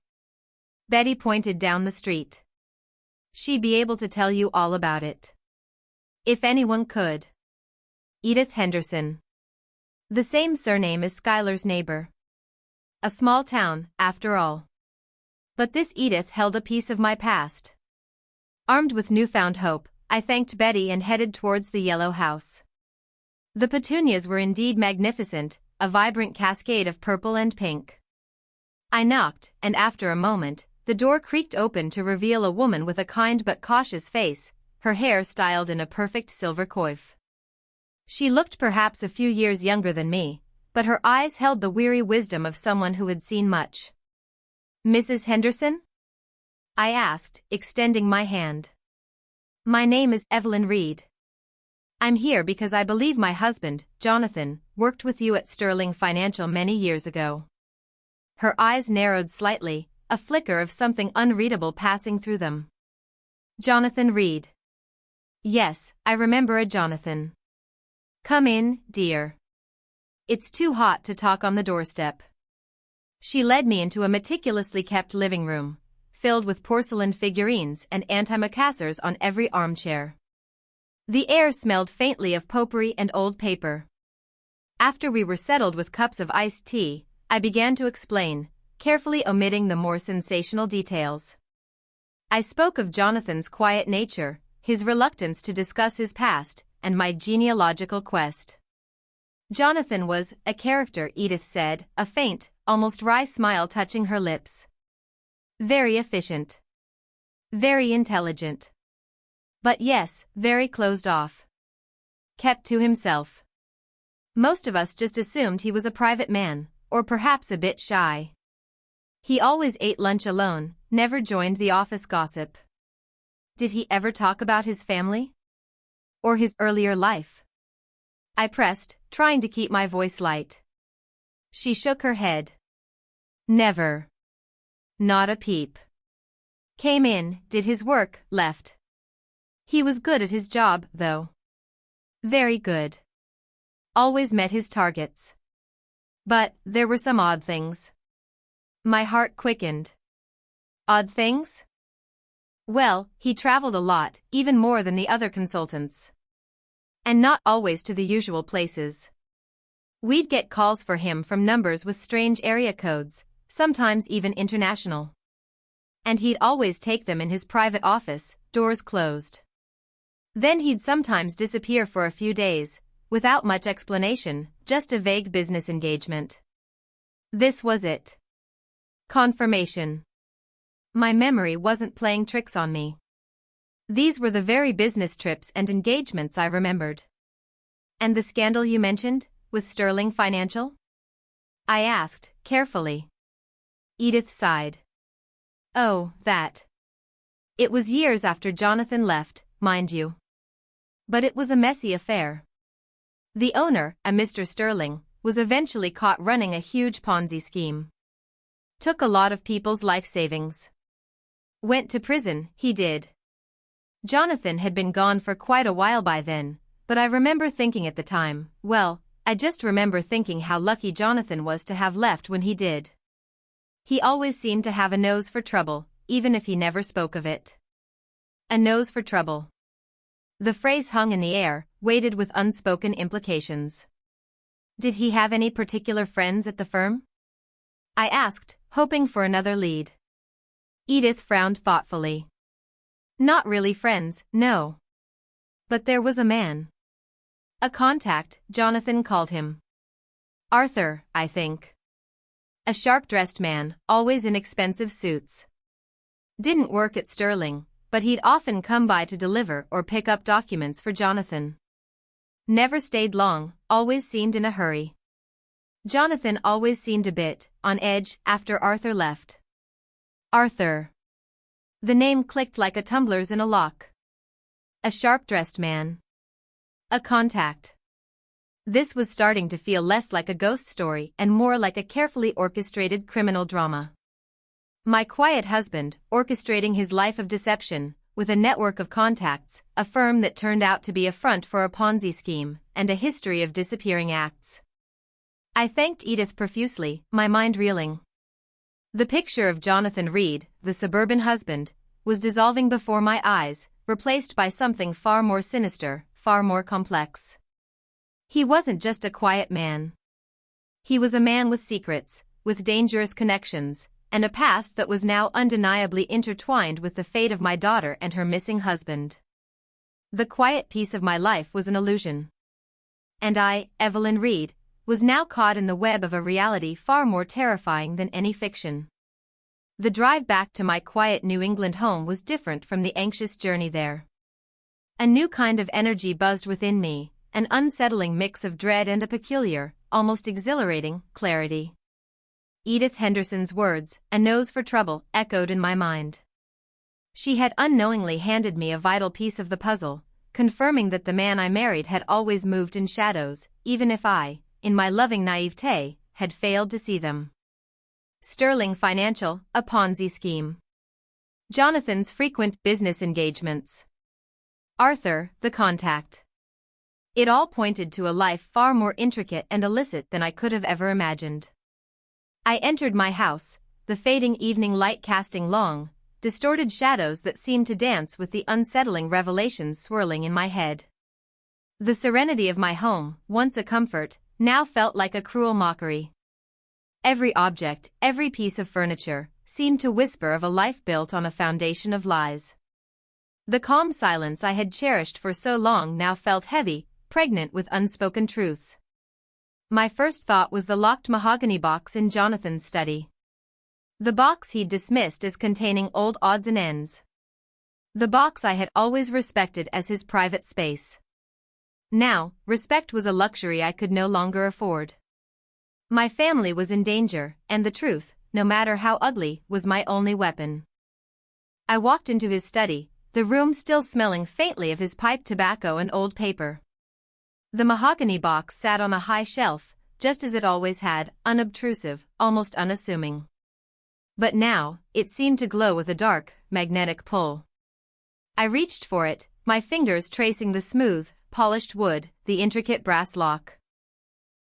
Betty pointed down the street. She'd be able to tell you all about it. If anyone could. Edith Henderson. The same surname as Schuyler's neighbor. A small town, after all. But this Edith held a piece of my past. Armed with newfound hope, I thanked Betty and headed towards the yellow house. The petunias were indeed magnificent, a vibrant cascade of purple and pink. I knocked, and after a moment, the door creaked open to reveal a woman with a kind but cautious face, her hair styled in a perfect silver coif. She looked perhaps a few years younger than me, but her eyes held the weary wisdom of someone who had seen much. "Mrs. Henderson?" I asked, extending my hand. "My name is Evelyn Reed. I'm here because I believe my husband, Jonathan, worked with you at Sterling Financial many years ago." Her eyes narrowed slightly, a flicker of something unreadable passing through them. "Jonathan Reed. Yes, I remember a Jonathan. Come in, dear. It's too hot to talk on the doorstep." She led me into a meticulously kept living room, filled with porcelain figurines and antimacassars on every armchair. The air smelled faintly of potpourri and old paper. After we were settled with cups of iced tea, I began to explain, carefully omitting the more sensational details. I spoke of Jonathan's quiet nature, his reluctance to discuss his past, and my genealogical quest. Jonathan was a character, Edith said, a faint, almost wry smile touching her lips. Very efficient. Very intelligent. But yes, very closed off. Kept to himself. Most of us just assumed he was a private man, or perhaps a bit shy. He always ate lunch alone, never joined the office gossip. Did he ever talk about his family? Or his earlier life? I pressed, trying to keep my voice light. She shook her head. Never. Not a peep. Came in, did his work, left. He was good at his job, though. Very good. Always met his targets. But there were some odd things. My heart quickened. Odd things? Well, he traveled a lot, even more than the other consultants. And not always to the usual places. We'd get calls for him from numbers with strange area codes, sometimes even international. And he'd always take them in his private office, doors closed. Then he'd sometimes disappear for a few days, without much explanation, just a vague business engagement. This was it. Confirmation. My memory wasn't playing tricks on me. These were the very business trips and engagements I remembered. And the scandal you mentioned, with Sterling Financial? I asked, carefully. Edith sighed. Oh, that. It was years after Jonathan left, mind you. But it was a messy affair. The owner, a Mr. Sterling, was eventually caught running a huge Ponzi scheme. Took a lot of people's life savings. Went to prison, he did. Jonathan had been gone for quite a while by then, but I remember thinking at the time, well, I just remember thinking how lucky Jonathan was to have left when he did. He always seemed to have a nose for trouble, even if he never spoke of it. A nose for trouble. The phrase hung in the air, weighted with unspoken implications. Did he have any particular friends at the firm? I asked, hoping for another lead. Edith frowned thoughtfully. Not really friends, no. But there was a man. A contact, Jonathan called him. Arthur, I think. A sharp-dressed man, always in expensive suits. Didn't work at Sterling, but he'd often come by to deliver or pick up documents for Jonathan. Never stayed long, always seemed in a hurry. Jonathan always seemed a bit on edge after Arthur left. Arthur. The name clicked like a tumbler's in a lock. A sharp-dressed man. A contact. This was starting to feel less like a ghost story and more like a carefully orchestrated criminal drama. My quiet husband, orchestrating his life of deception, with a network of contacts, a firm that turned out to be a front for a Ponzi scheme, and a history of disappearing acts. I thanked Edith profusely, my mind reeling. The picture of Jonathan Reed, the suburban husband, was dissolving before my eyes, replaced by something far more sinister, far more complex. He wasn't just a quiet man. He was a man with secrets, with dangerous connections, and a past that was now undeniably intertwined with the fate of my daughter and her missing husband. The quiet peace of my life was an illusion. And I, Evelyn Reed, was now caught in the web of a reality far more terrifying than any fiction. The drive back to my quiet New England home was different from the anxious journey there. A new kind of energy buzzed within me, an unsettling mix of dread and a peculiar, almost exhilarating, clarity. Edith Henderson's words, "a nose for trouble," echoed in my mind. She had unknowingly handed me a vital piece of the puzzle, confirming that the man I married had always moved in shadows, even if I, in my loving naivete, had failed to see them. Sterling Financial, a Ponzi scheme. Jonathan's frequent business engagements. Arthur, the contact. It all pointed to a life far more intricate and illicit than I could have ever imagined. I entered my house, the fading evening light casting long, distorted shadows that seemed to dance with the unsettling revelations swirling in my head. The serenity of my home, once a comfort, now felt like a cruel mockery. Every object, every piece of furniture, seemed to whisper of a life built on a foundation of lies. The calm silence I had cherished for so long now felt heavy, pregnant with unspoken truths. My first thought was the locked mahogany box in Jonathan's study. The box he'd dismissed as containing old odds and ends. The box I had always respected as his private space. Now, respect was a luxury I could no longer afford. My family was in danger, and the truth, no matter how ugly, was my only weapon. I walked into his study, the room still smelling faintly of his pipe tobacco and old paper. The mahogany box sat on a high shelf, just as it always had, unobtrusive, almost unassuming. But now, it seemed to glow with a dark, magnetic pull. I reached for it, my fingers tracing the smooth, polished wood, the intricate brass lock.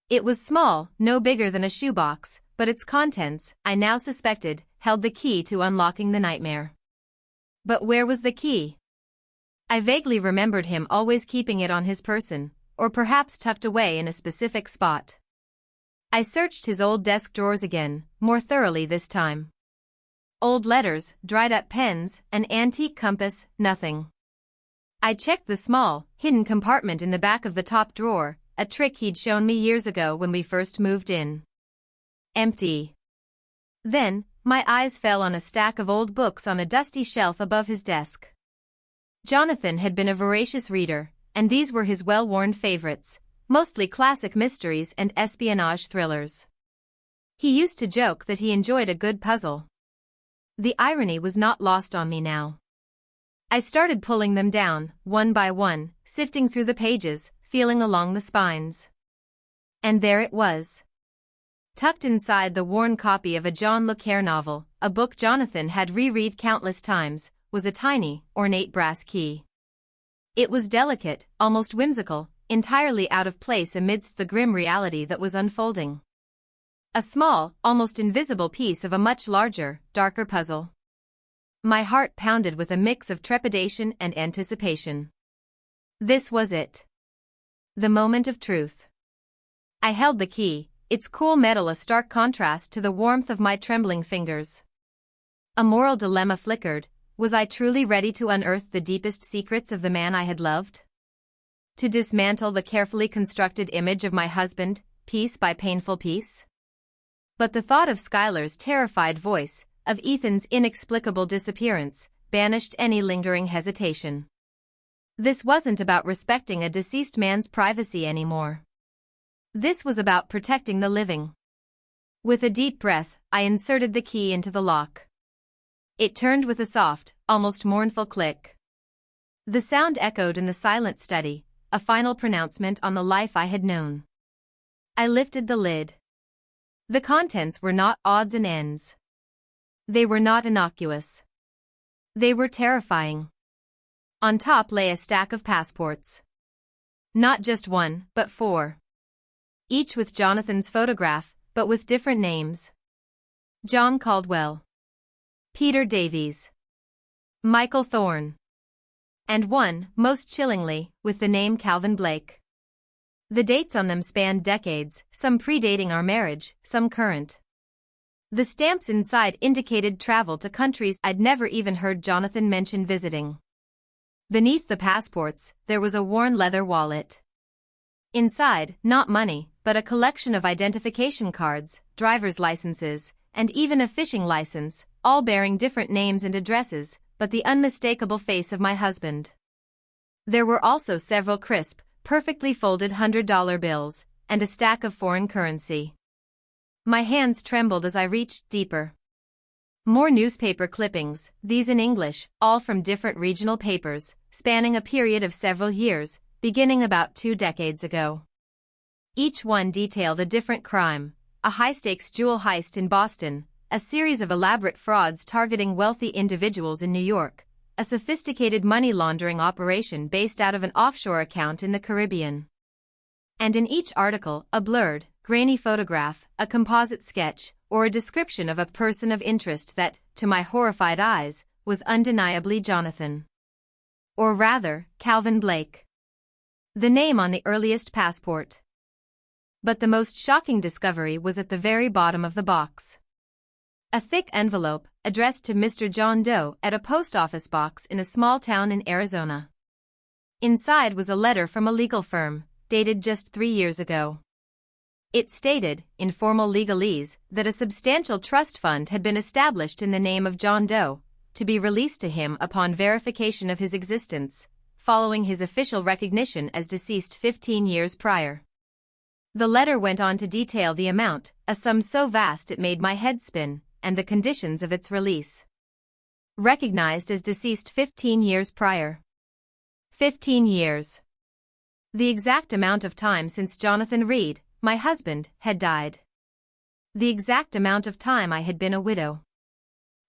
It was small, no bigger than a shoebox, but its contents, I now suspected, held the key to unlocking the nightmare. But where was the key? I vaguely remembered him always keeping it on his person, or perhaps tucked away in a specific spot. I searched his old desk drawers again, more thoroughly this time. Old letters, dried-up pens, an antique compass, nothing. I checked the small, hidden compartment in the back of the top drawer, a trick he'd shown me years ago when we first moved in. Empty. Then, my eyes fell on a stack of old books on a dusty shelf above his desk. Jonathan had been a voracious reader, and these were his well-worn favorites, mostly classic mysteries and espionage thrillers. He used to joke that he enjoyed a good puzzle. The irony was not lost on me now. I started pulling them down, one by one, sifting through the pages, feeling along the spines. And there it was. Tucked inside the worn copy of a John le Carré novel, a book Jonathan had reread countless times, was a tiny, ornate brass key. It was delicate, almost whimsical, entirely out of place amidst the grim reality that was unfolding. A small, almost invisible piece of a much larger, darker puzzle. My heart pounded with a mix of trepidation and anticipation. This was it. The moment of truth. I held the key, its cool metal a stark contrast to the warmth of my trembling fingers. A moral dilemma flickered. Was I truly ready to unearth the deepest secrets of the man I had loved? To dismantle the carefully constructed image of my husband, piece by painful piece? But the thought of Skylar's terrified voice, of Ethan's inexplicable disappearance, banished any lingering hesitation. This wasn't about respecting a deceased man's privacy anymore. This was about protecting the living. With a deep breath, I inserted the key into the lock. It turned with a soft, almost mournful click. The sound echoed in the silent study, a final pronouncement on the life I had known. I lifted the lid. The contents were not odds and ends. They were not innocuous. They were terrifying. On top lay a stack of passports. Not just one, but 4. Each with Jonathan's photograph, but with different names. John Caldwell. Peter Davies. Michael Thorne. And one, most chillingly, with the name Calvin Blake. The dates on them spanned decades, some predating our marriage, some current. The stamps inside indicated travel to countries I'd never even heard Jonathan mention visiting. Beneath the passports, there was a worn leather wallet. Inside, not money, but a collection of identification cards, driver's licenses, and even a fishing license, all bearing different names and addresses, but the unmistakable face of my husband. There were also several crisp, perfectly folded $100 bills, and a stack of foreign currency. My hands trembled as I reached deeper. More newspaper clippings, these in English, all from different regional papers, spanning a period of several years, beginning about 2 decades ago. Each one detailed a different crime: a high-stakes jewel heist in Boston, a series of elaborate frauds targeting wealthy individuals in New York, a sophisticated money laundering operation based out of an offshore account in the Caribbean. And in each article, a blurred, grainy photograph, a composite sketch, or a description of a person of interest that, to my horrified eyes, was undeniably Jonathan. Or rather, Calvin Blake. The name on the earliest passport. But the most shocking discovery was at the very bottom of the box. A thick envelope, addressed to Mr. John Doe at a post office box in a small town in Arizona. Inside was a letter from a legal firm, dated just 3 years ago. It stated, in formal legalese, that a substantial trust fund had been established in the name of John Doe, to be released to him upon verification of his existence, following his official recognition as deceased 15 years prior. The letter went on to detail the amount, a sum so vast it made my head spin, and the conditions of its release. Recognized as deceased 15 years prior. 15 years. The exact amount of time since Jonathan Reed, my husband, had died. The exact amount of time I had been a widow.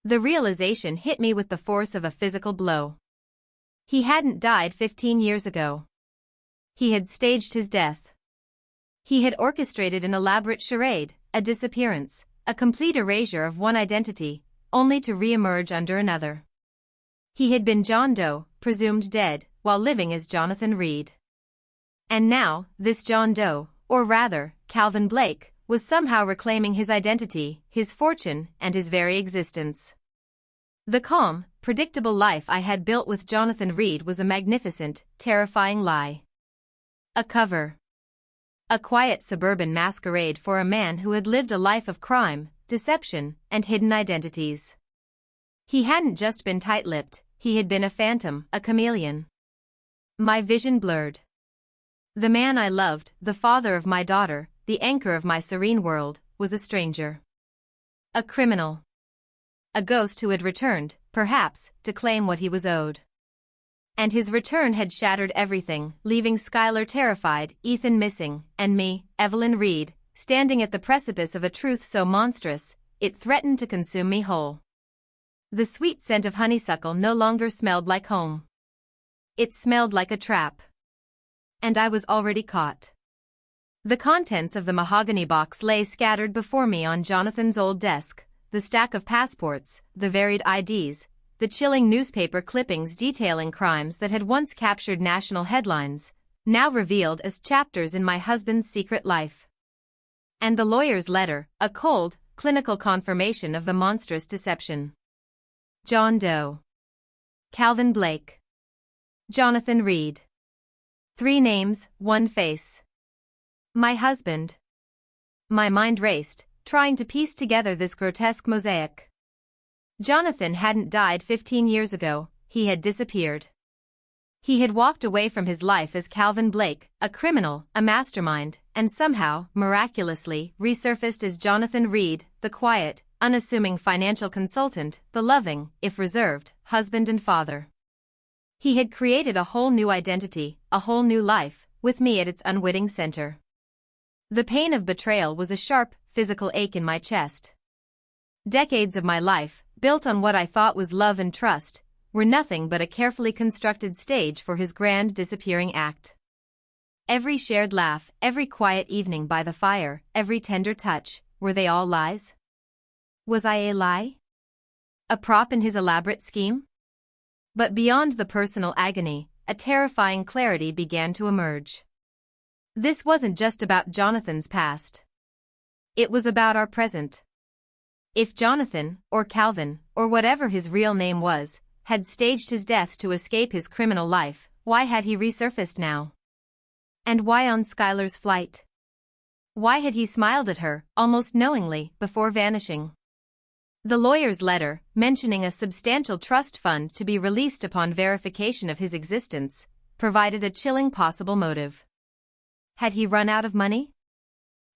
The realization hit me with the force of a physical blow. He hadn't died 15 years ago. He had staged his death. He had orchestrated an elaborate charade, a disappearance, a complete erasure of one identity, only to re-emerge under another. He had been John Doe, presumed dead, while living as Jonathan Reed. And now, this John Doe, or rather, Calvin Blake, was somehow reclaiming his identity, his fortune, and his very existence. The calm, predictable life I had built with Jonathan Reed was a magnificent, terrifying lie. A cover. A quiet suburban masquerade for a man who had lived a life of crime, deception, and hidden identities. He hadn't just been tight-lipped, he had been a phantom, a chameleon. My vision blurred. The man I loved, the father of my daughter, the anchor of my serene world, was a stranger. A criminal. A ghost who had returned, perhaps, to claim what he was owed. And his return had shattered everything, leaving Skylar terrified, Ethan missing, and me, Evelyn Reed, standing at the precipice of a truth so monstrous, it threatened to consume me whole. The sweet scent of honeysuckle no longer smelled like home. It smelled like a trap. And I was already caught. The contents of the mahogany box lay scattered before me on Jonathan's old desk, the stack of passports, the varied IDs, the chilling newspaper clippings detailing crimes that had once captured national headlines, now revealed as chapters in my husband's secret life. And the lawyer's letter, a cold, clinical confirmation of the monstrous deception. John Doe. Calvin Blake. Jonathan Reed. 3 names, 1 face. My husband. My mind raced, trying to piece together this grotesque mosaic. Jonathan hadn't died 15 years ago, he had disappeared. He had walked away from his life as Calvin Blake, a criminal, a mastermind, and somehow, miraculously, resurfaced as Jonathan Reed, the quiet, unassuming financial consultant, the loving, if reserved, husband and father. He had created a whole new identity, a whole new life, with me at its unwitting center. The pain of betrayal was a sharp, physical ache in my chest. Decades of my life, built on what I thought was love and trust, were nothing but a carefully constructed stage for his grand disappearing act. Every shared laugh, every quiet evening by the fire, every tender touch, were they all lies? Was I a lie? A prop in his elaborate scheme? But beyond the personal agony, a terrifying clarity began to emerge. This wasn't just about Jonathan's past. It was about our present. If Jonathan, or Calvin, or whatever his real name was, had staged his death to escape his criminal life, why had he resurfaced now? And why on Skylar's flight? Why had he smiled at her, almost knowingly, before vanishing? The lawyer's letter, mentioning a substantial trust fund to be released upon verification of his existence, provided a chilling possible motive. Had he run out of money?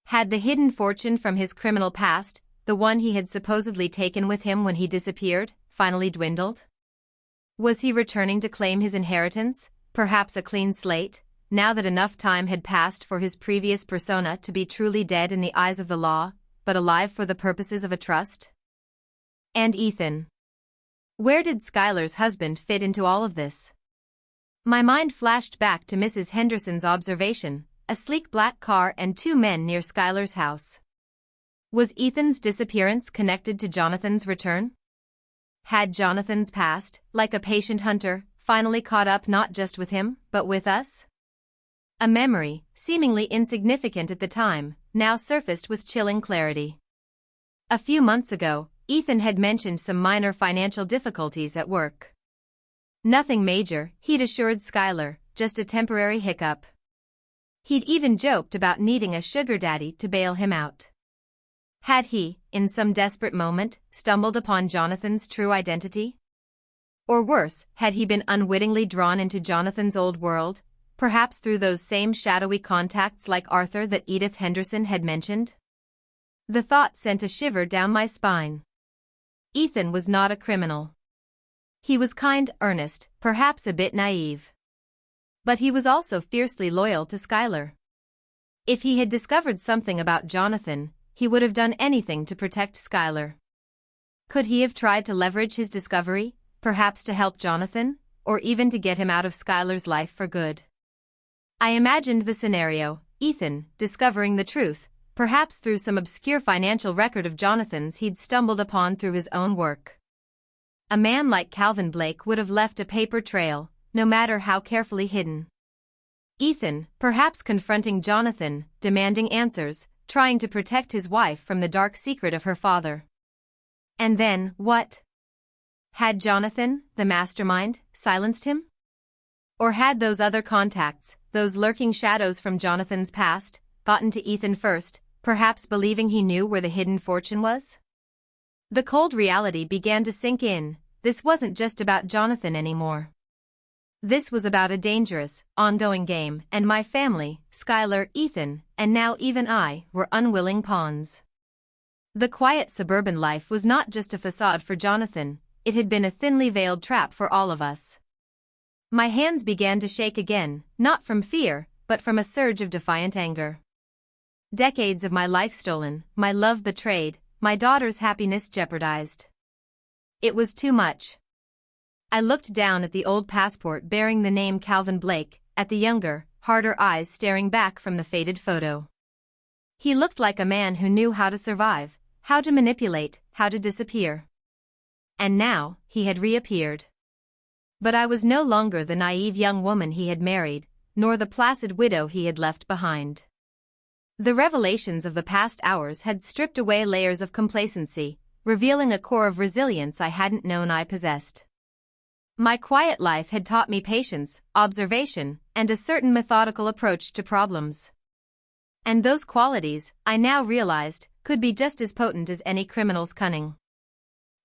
Had the hidden fortune from his criminal past, the one he had supposedly taken with him when he disappeared, finally dwindled? Was he returning to claim his inheritance, perhaps a clean slate, now that enough time had passed for his previous persona to be truly dead in the eyes of the law, but alive for the purposes of a trust? And Ethan. Where did Skylar's husband fit into all of this? My mind flashed back to Mrs. Henderson's observation, a sleek black car and two men near Skylar's house. Was Ethan's disappearance connected to Jonathan's return? Had Jonathan's past, like a patient hunter, finally caught up not just with him, but with us? A memory, seemingly insignificant at the time, now surfaced with chilling clarity. A few months ago, Ethan had mentioned some minor financial difficulties at work. Nothing major, he'd assured Skylar, just a temporary hiccup. He'd even joked about needing a sugar daddy to bail him out. Had he, in some desperate moment, stumbled upon Jonathan's true identity? Or worse, had he been unwittingly drawn into Jonathan's old world, perhaps through those same shadowy contacts like Arthur that Edith Henderson had mentioned? The thought sent a shiver down my spine. Ethan was not a criminal. He was kind, earnest, perhaps a bit naive. But he was also fiercely loyal to Skylar. If he had discovered something about Jonathan, he would have done anything to protect Skylar. Could he have tried to leverage his discovery, perhaps to help Jonathan, or even to get him out of Skylar's life for good? I imagined the scenario, Ethan, discovering the truth, perhaps through some obscure financial record of Jonathan's he'd stumbled upon through his own work. A man like Calvin Blake would have left a paper trail, no matter how carefully hidden. Ethan, perhaps confronting Jonathan, demanding answers, trying to protect his wife from the dark secret of her father. And then, what? Had Jonathan, the mastermind, silenced him? Or had those other contacts, those lurking shadows from Jonathan's past, gotten to Ethan first, perhaps believing he knew where the hidden fortune was? The cold reality began to sink in. This wasn't just about Jonathan anymore. This was about a dangerous, ongoing game, and my family, Skylar, Ethan, and now even I, were unwilling pawns. The quiet suburban life was not just a facade for Jonathan, it had been a thinly veiled trap for all of us. My hands began to shake again, not from fear, but from a surge of defiant anger. Decades of my life stolen, my love betrayed, my daughter's happiness jeopardized. It was too much. I looked down at the old passport bearing the name Calvin Blake, at the younger, harder eyes staring back from the faded photo. He looked like a man who knew how to survive, how to manipulate, how to disappear. And now, he had reappeared. But I was no longer the naive young woman he had married, nor the placid widow he had left behind. The revelations of the past hours had stripped away layers of complacency, revealing a core of resilience I hadn't known I possessed. My quiet life had taught me patience, observation, and a certain methodical approach to problems. And those qualities, I now realized, could be just as potent as any criminal's cunning.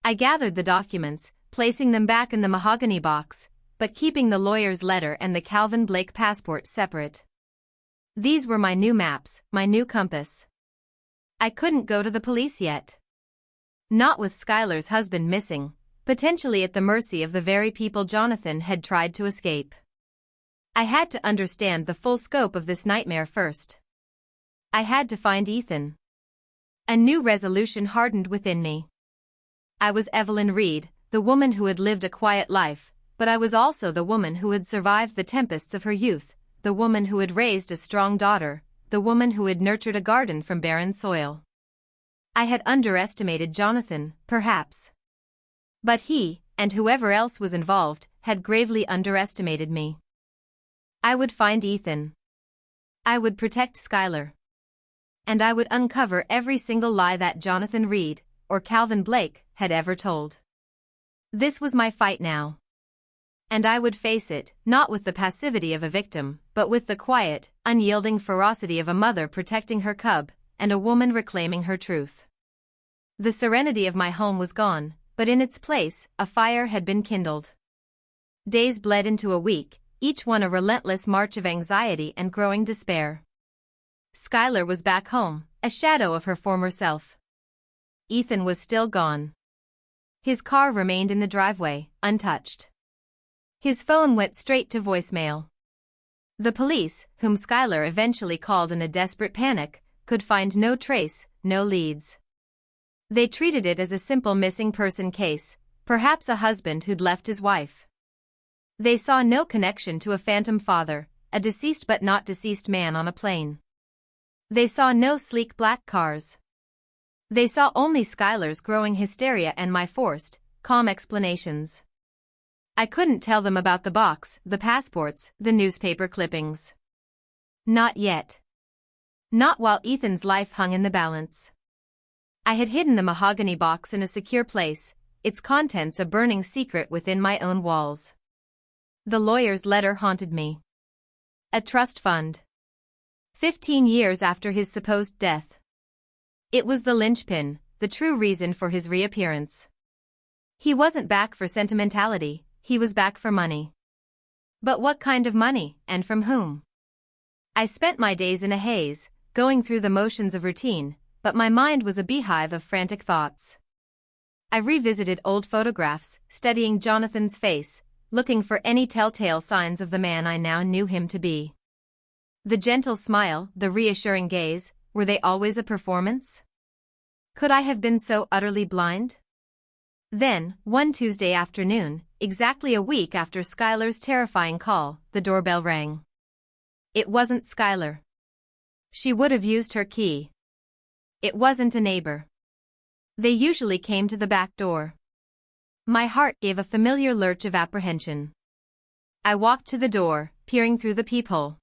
I gathered the documents, placing them back in the mahogany box, but keeping the lawyer's letter and the Calvin Blake passport separate. These were my new maps, my new compass. I couldn't go to the police yet. Not with Skylar's husband missing, potentially at the mercy of the very people Jonathan had tried to escape. I had to understand the full scope of this nightmare first. I had to find Ethan. A new resolution hardened within me. I was Evelyn Reed, the woman who had lived a quiet life, but I was also the woman who had survived the tempests of her youth, the woman who had raised a strong daughter, the woman who had nurtured a garden from barren soil. I had underestimated Jonathan, perhaps. But he, and whoever else was involved, had gravely underestimated me. I would find Ethan. I would protect Skylar. And I would uncover every single lie that Jonathan Reed, or Calvin Blake, had ever told. This was my fight now. And I would face it, not with the passivity of a victim, but with the quiet, unyielding ferocity of a mother protecting her cub, and a woman reclaiming her truth. The serenity of my home was gone, but in its place, a fire had been kindled. Days bled into a week, each one a relentless march of anxiety and growing despair. Skylar was back home, a shadow of her former self. Ethan was still gone. His car remained in the driveway, untouched. His phone went straight to voicemail. The police, whom Skylar eventually called in a desperate panic, could find no trace, no leads. They treated it as a simple missing person case, perhaps a husband who'd left his wife. They saw no connection to a phantom father, a deceased but not deceased man on a plane. They saw no sleek black cars. They saw only Skylar's growing hysteria and my forced, calm explanations. I couldn't tell them about the box, the passports, the newspaper clippings. Not yet. Not while Ethan's life hung in the balance. I had hidden the mahogany box in a secure place, its contents a burning secret within my own walls. The lawyer's letter haunted me. A trust fund. 15 years after his supposed death. It was the linchpin, the true reason for his reappearance. He wasn't back for sentimentality, he was back for money. But what kind of money, and from whom? I spent my days in a haze, going through the motions of routine, but my mind was a beehive of frantic thoughts. I revisited old photographs, studying Jonathan's face, looking for any telltale signs of the man I now knew him to be. The gentle smile, the reassuring gaze, were they always a performance? Could I have been so utterly blind? Then, one Tuesday afternoon, exactly a week after Skylar's terrifying call, the doorbell rang. It wasn't Skylar. She would have used her key. It wasn't a neighbor. They usually came to the back door. My heart gave a familiar lurch of apprehension. I walked to the door, peering through the peephole.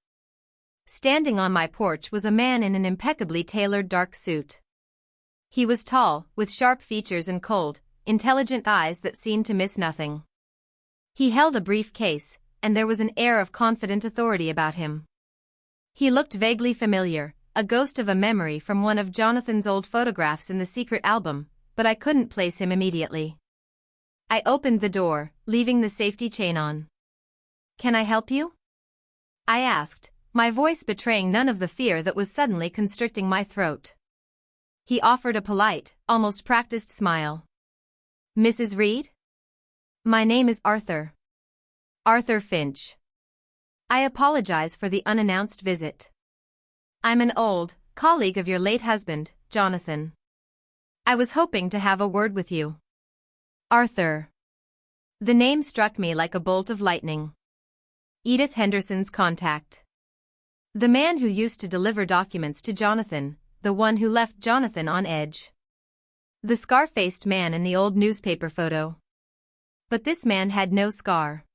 Standing on my porch was a man in an impeccably tailored dark suit. He was tall, with sharp features and cold, intelligent eyes that seemed to miss nothing. He held a briefcase, and there was an air of confident authority about him. He looked vaguely familiar, a ghost of a memory from one of Jonathan's old photographs in the secret album, but I couldn't place him immediately. I opened the door, leaving the safety chain on. "Can I help you?" I asked, my voice betraying none of the fear that was suddenly constricting my throat. He offered a polite, almost practiced smile. "Mrs. Reed? My name is Arthur. Arthur Finch. I apologize for the unannounced visit. I'm an old colleague of your late husband, Jonathan. I was hoping to have a word with you." Arthur. The name struck me like a bolt of lightning. Edith Henderson's contact. The man who used to deliver documents to Jonathan, the one who left Jonathan on edge. The scar-faced man in the old newspaper photo. But this man had no scar.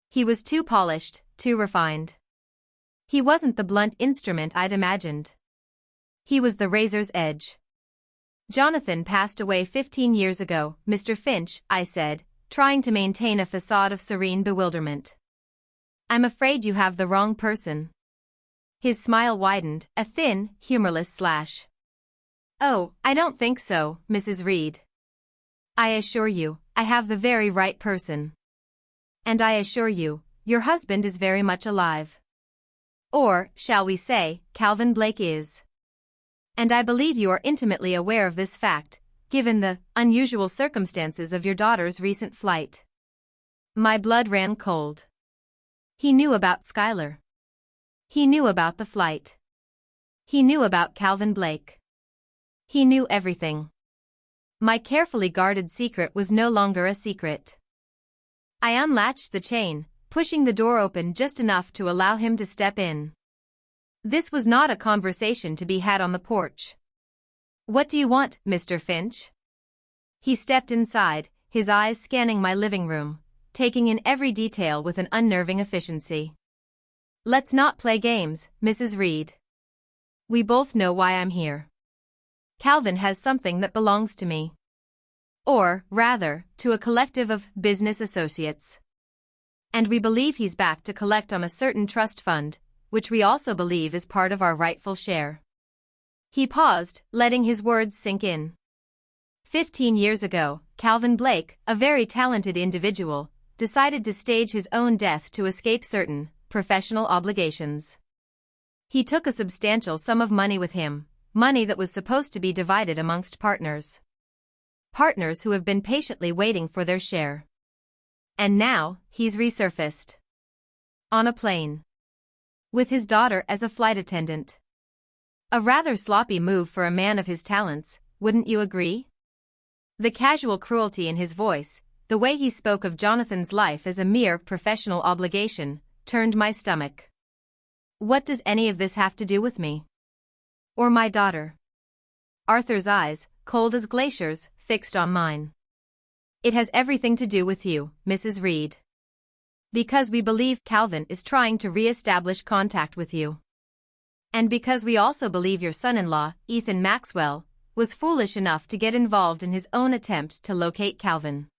He was too polished, too refined. He wasn't the blunt instrument I'd imagined. He was the razor's edge. "Jonathan passed away 15 years ago, Mr. Finch," I said, trying to maintain a facade of serene bewilderment. "I'm afraid you have the wrong person." His smile widened, a thin, humorless slash. "Oh, I don't think so, Mrs. Reed. I assure you, I have the very right person. And I assure you, your husband is very much alive. Or, shall we say, Calvin Blake is. And I believe you are intimately aware of this fact, given the unusual circumstances of your daughter's recent flight." My blood ran cold. He knew about Skylar. He knew about the flight. He knew about Calvin Blake. He knew everything. My carefully guarded secret was no longer a secret. I unlatched the chain, pushing the door open just enough to allow him to step in. This was not a conversation to be had on the porch. "What do you want, Mr. Finch?" He stepped inside, his eyes scanning my living room, taking in every detail with an unnerving efficiency. "Let's not play games, Mrs. Reed. We both know why I'm here. Calvin has something that belongs to me. Or, rather, to a collective of business associates. And we believe he's back to collect on a certain trust fund, which we also believe is part of our rightful share." He paused, letting his words sink in. 15 years ago, Calvin Blake, a very talented individual, decided to stage his own death to escape certain professional obligations. He took a substantial sum of money with him, money that was supposed to be divided amongst partners. Partners who have been patiently waiting for their share. And now, he's resurfaced. On a plane. With his daughter as a flight attendant. A rather sloppy move for a man of his talents, wouldn't you agree? The casual cruelty in his voice, the way he spoke of Jonathan's life as a mere professional obligation, turned my stomach. What does any of this have to do with me? Or my daughter? Arthur's eyes, cold as glaciers, fixed on mine. "It has everything to do with you, Mrs. Reed. Because we believe Calvin is trying to re-establish contact with you. And because we also believe your son-in-law, Ethan Maxwell, was foolish enough to get involved in his own attempt to locate Calvin.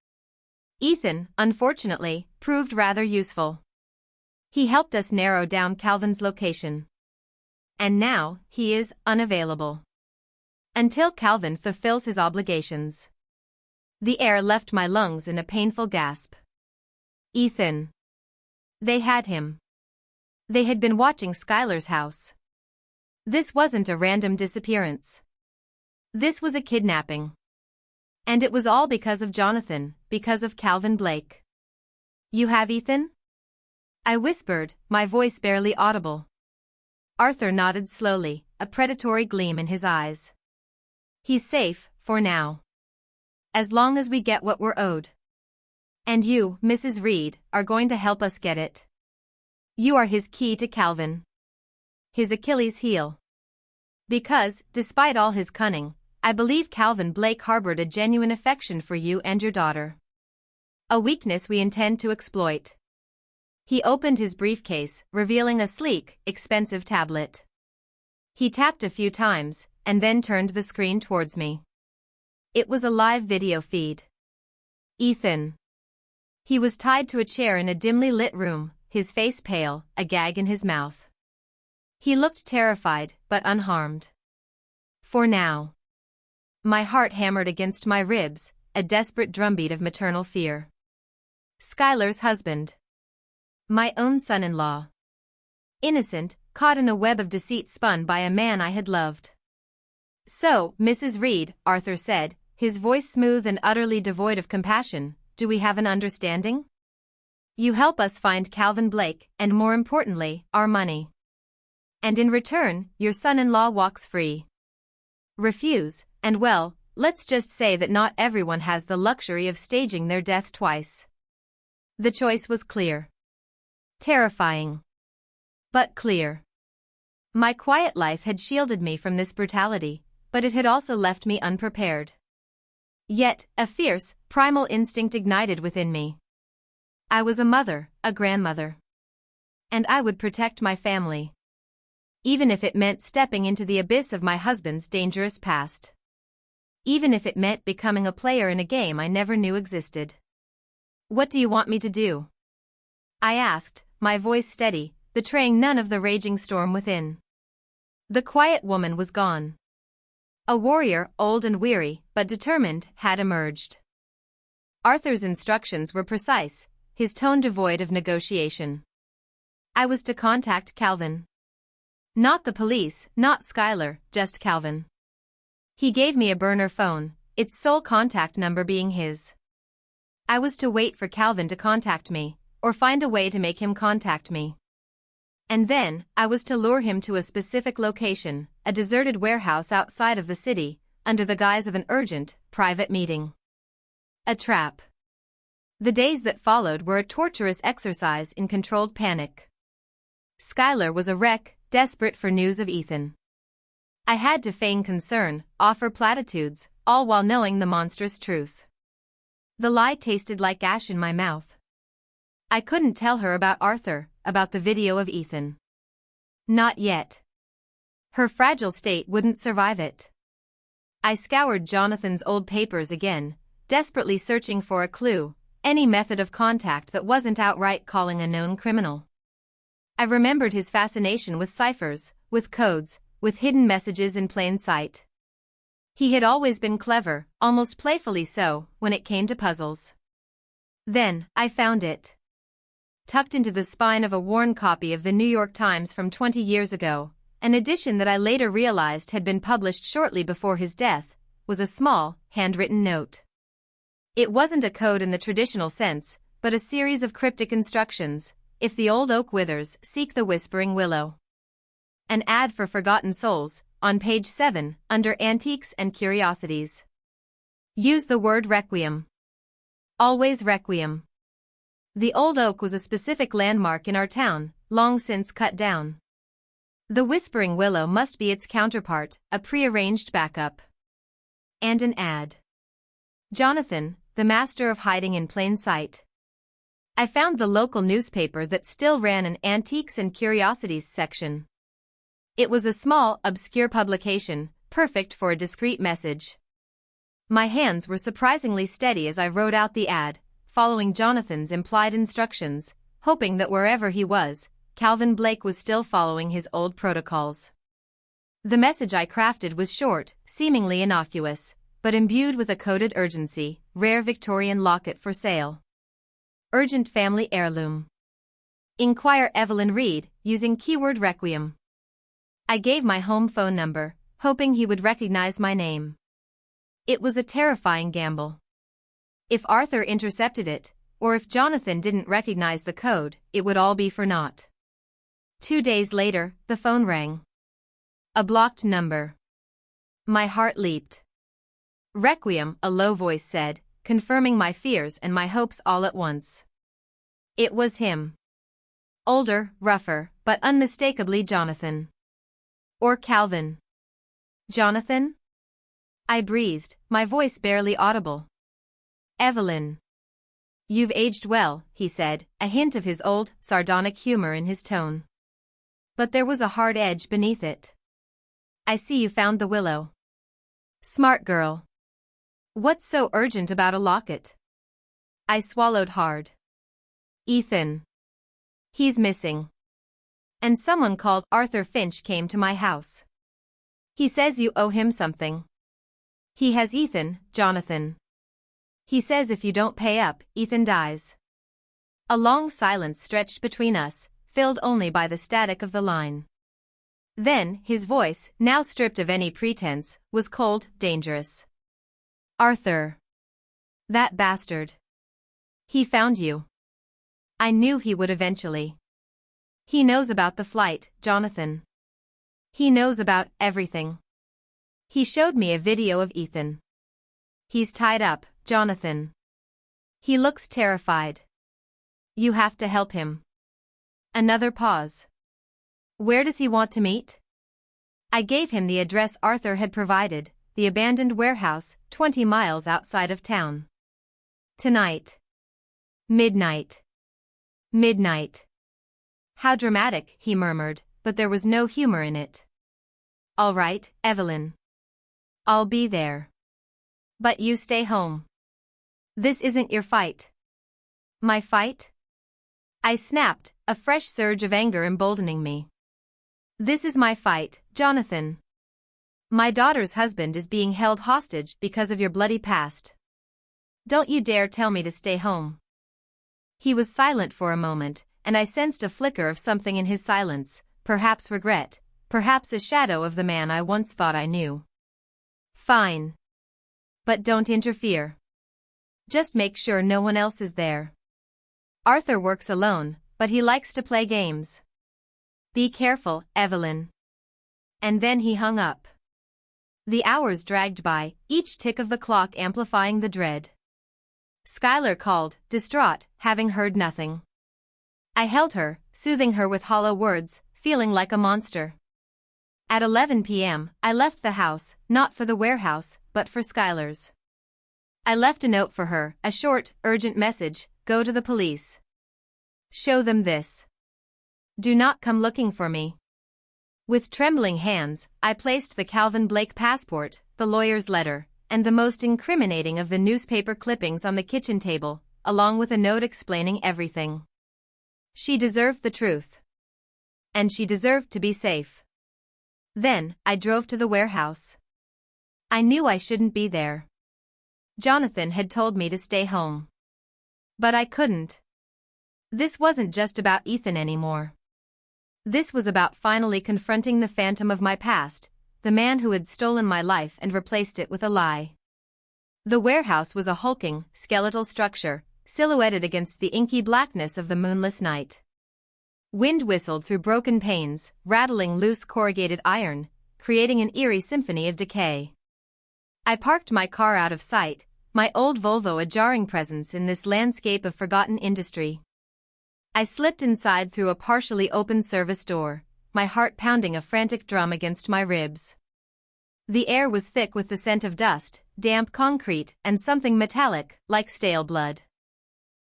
Ethan, unfortunately, proved rather useful. He helped us narrow down Calvin's location. And now, he is unavailable. Until Calvin fulfills his obligations." The air left my lungs in a painful gasp. Ethan. They had him. They had been watching Skylar's house. This wasn't a random disappearance. This was a kidnapping. And it was all because of Jonathan, because of Calvin Blake. "You have Ethan?" I whispered, my voice barely audible. Arthur nodded slowly, a predatory gleam in his eyes. "He's safe, for now. As long as we get what we're owed. And you, Mrs. Reed, are going to help us get it. You are his key to Calvin. His Achilles heel. Because, despite all his cunning, I believe Calvin Blake harbored a genuine affection for you and your daughter. A weakness we intend to exploit." He opened his briefcase, revealing a sleek, expensive tablet. He tapped a few times, and then turned the screen towards me. It was a live video feed. Ethan. He was tied to a chair in a dimly lit room, his face pale, a gag in his mouth. He looked terrified, but unharmed. For now. My heart hammered against my ribs, a desperate drumbeat of maternal fear. Skylar's husband. My own son-in-law. Innocent, caught in a web of deceit spun by a man I had loved. "So, Mrs. Reed," Arthur said, his voice smooth and utterly devoid of compassion, "do we have an understanding? You help us find Calvin Blake, and more importantly, our money. And in return, your son-in-law walks free. Refuse, and well, let's just say that not everyone has the luxury of staging their death twice." The choice was clear. Terrifying. But clear. My quiet life had shielded me from this brutality, but it had also left me unprepared. Yet, a fierce, primal instinct ignited within me. I was a mother, a grandmother. And I would protect my family. Even if it meant stepping into the abyss of my husband's dangerous past. Even if it meant becoming a player in a game I never knew existed. "What do you want me to do?" I asked, my voice steady, betraying none of the raging storm within. The quiet woman was gone. A warrior, old and weary, but determined, had emerged. Arthur's instructions were precise, his tone devoid of negotiation. I was to contact Calvin. Not the police, not Skylar, just Calvin. He gave me a burner phone, its sole contact number being his. I was to wait for Calvin to contact me, or find a way to make him contact me. And then, I was to lure him to a specific location, a deserted warehouse outside of the city, under the guise of an urgent, private meeting. A trap. The days that followed were a torturous exercise in controlled panic. Skylar was a wreck, desperate for news of Ethan. I had to feign concern, offer platitudes, all while knowing the monstrous truth. The lie tasted like ash in my mouth. I couldn't tell her about Arthur, about the video of Ethan. Not yet. Her fragile state wouldn't survive it. I scoured Jonathan's old papers again, desperately searching for a clue, any method of contact that wasn't outright calling a known criminal. I remembered his fascination with ciphers, with codes, with hidden messages in plain sight. He had always been clever, almost playfully so, when it came to puzzles. Then, I found it. Tucked into the spine of a worn copy of the New York Times from 20 years ago, an edition that I later realized had been published shortly before his death, was a small, handwritten note. It wasn't a code in the traditional sense, but a series of cryptic instructions: if the old oak withers, seek the whispering willow. An ad for Forgotten Souls, on page 7, under Antiques and Curiosities. Use the word requiem. Always requiem. The old oak was a specific landmark in our town, long since cut down. The whispering willow must be its counterpart, a prearranged backup. And an ad. Jonathan, the master of hiding in plain sight. I found the local newspaper that still ran an Antiques and Curiosities section. It was a small, obscure publication, perfect for a discreet message. My hands were surprisingly steady as I wrote out the ad, following Jonathan's implied instructions, hoping that wherever he was, Calvin Blake was still following his old protocols. The message I crafted was short, seemingly innocuous, but imbued with a coded urgency: rare Victorian locket for sale. Urgent family heirloom. Inquire Evelyn Reed, using keyword requiem. I gave my home phone number, hoping he would recognize my name. It was a terrifying gamble. If Arthur intercepted it, or if Jonathan didn't recognize the code, it would all be for naught. 2 days later, the phone rang. A blocked number. My heart leaped. Requiem, a low voice said, confirming my fears and my hopes all at once. It was him. Older, rougher, but unmistakably Jonathan. Or Calvin. Jonathan? I breathed, my voice barely audible. Evelyn. You've aged well, he said, a hint of his old, sardonic humor in his tone. But there was a hard edge beneath it. I see you found the willow. Smart girl. What's so urgent about a locket? I swallowed hard. Ethan. He's missing. And someone called Arthur Finch came to my house. He says you owe him something. He has Ethan, Jonathan. He says if you don't pay up, Ethan dies. A long silence stretched between us, filled only by the static of the line. Then, his voice, now stripped of any pretense, was cold, dangerous. Arthur. That bastard. He found you. I knew he would eventually. He knows about the flight, Jonathan. He knows about everything. He showed me a video of Ethan. He's tied up, Jonathan. He looks terrified. You have to help him. Another pause. Where does he want to meet? I gave him the address Arthur had provided, the abandoned warehouse, 20 miles outside of town. Tonight. Midnight. Midnight. How dramatic, he murmured, but there was no humor in it. All right, Evelyn. I'll be there. But you stay home. This isn't your fight. My fight? I snapped, a fresh surge of anger emboldening me. This is my fight, Jonathan. My daughter's husband is being held hostage because of your bloody past. Don't you dare tell me to stay home. He was silent for a moment, and I sensed a flicker of something in his silence, perhaps regret, perhaps a shadow of the man I once thought I knew. Fine. But don't interfere. Just make sure no one else is there. Arthur works alone, but he likes to play games. Be careful, Evelyn. And then he hung up. The hours dragged by, each tick of the clock amplifying the dread. Skylar called, distraught, having heard nothing. I held her, soothing her with hollow words, feeling like a monster. At 11 p.m., I left the house, not for the warehouse, but for Skylar's. I left a note for her, a short, urgent message: go to the police. Show them this. Do not come looking for me. With trembling hands, I placed the Calvin Blake passport, the lawyer's letter, and the most incriminating of the newspaper clippings on the kitchen table, along with a note explaining everything. She deserved the truth. And she deserved to be safe. Then, I drove to the warehouse. I knew I shouldn't be there. Jonathan had told me to stay home. But I couldn't. This wasn't just about Ethan anymore. This was about finally confronting the phantom of my past, the man who had stolen my life and replaced it with a lie. The warehouse was a hulking, skeletal structure, silhouetted against the inky blackness of the moonless night. Wind whistled through broken panes, rattling loose corrugated iron, creating an eerie symphony of decay. I parked my car out of sight, my old Volvo a jarring presence in this landscape of forgotten industry. I slipped inside through a partially open service door, my heart pounding a frantic drum against my ribs. The air was thick with the scent of dust, damp concrete, and something metallic, like stale blood.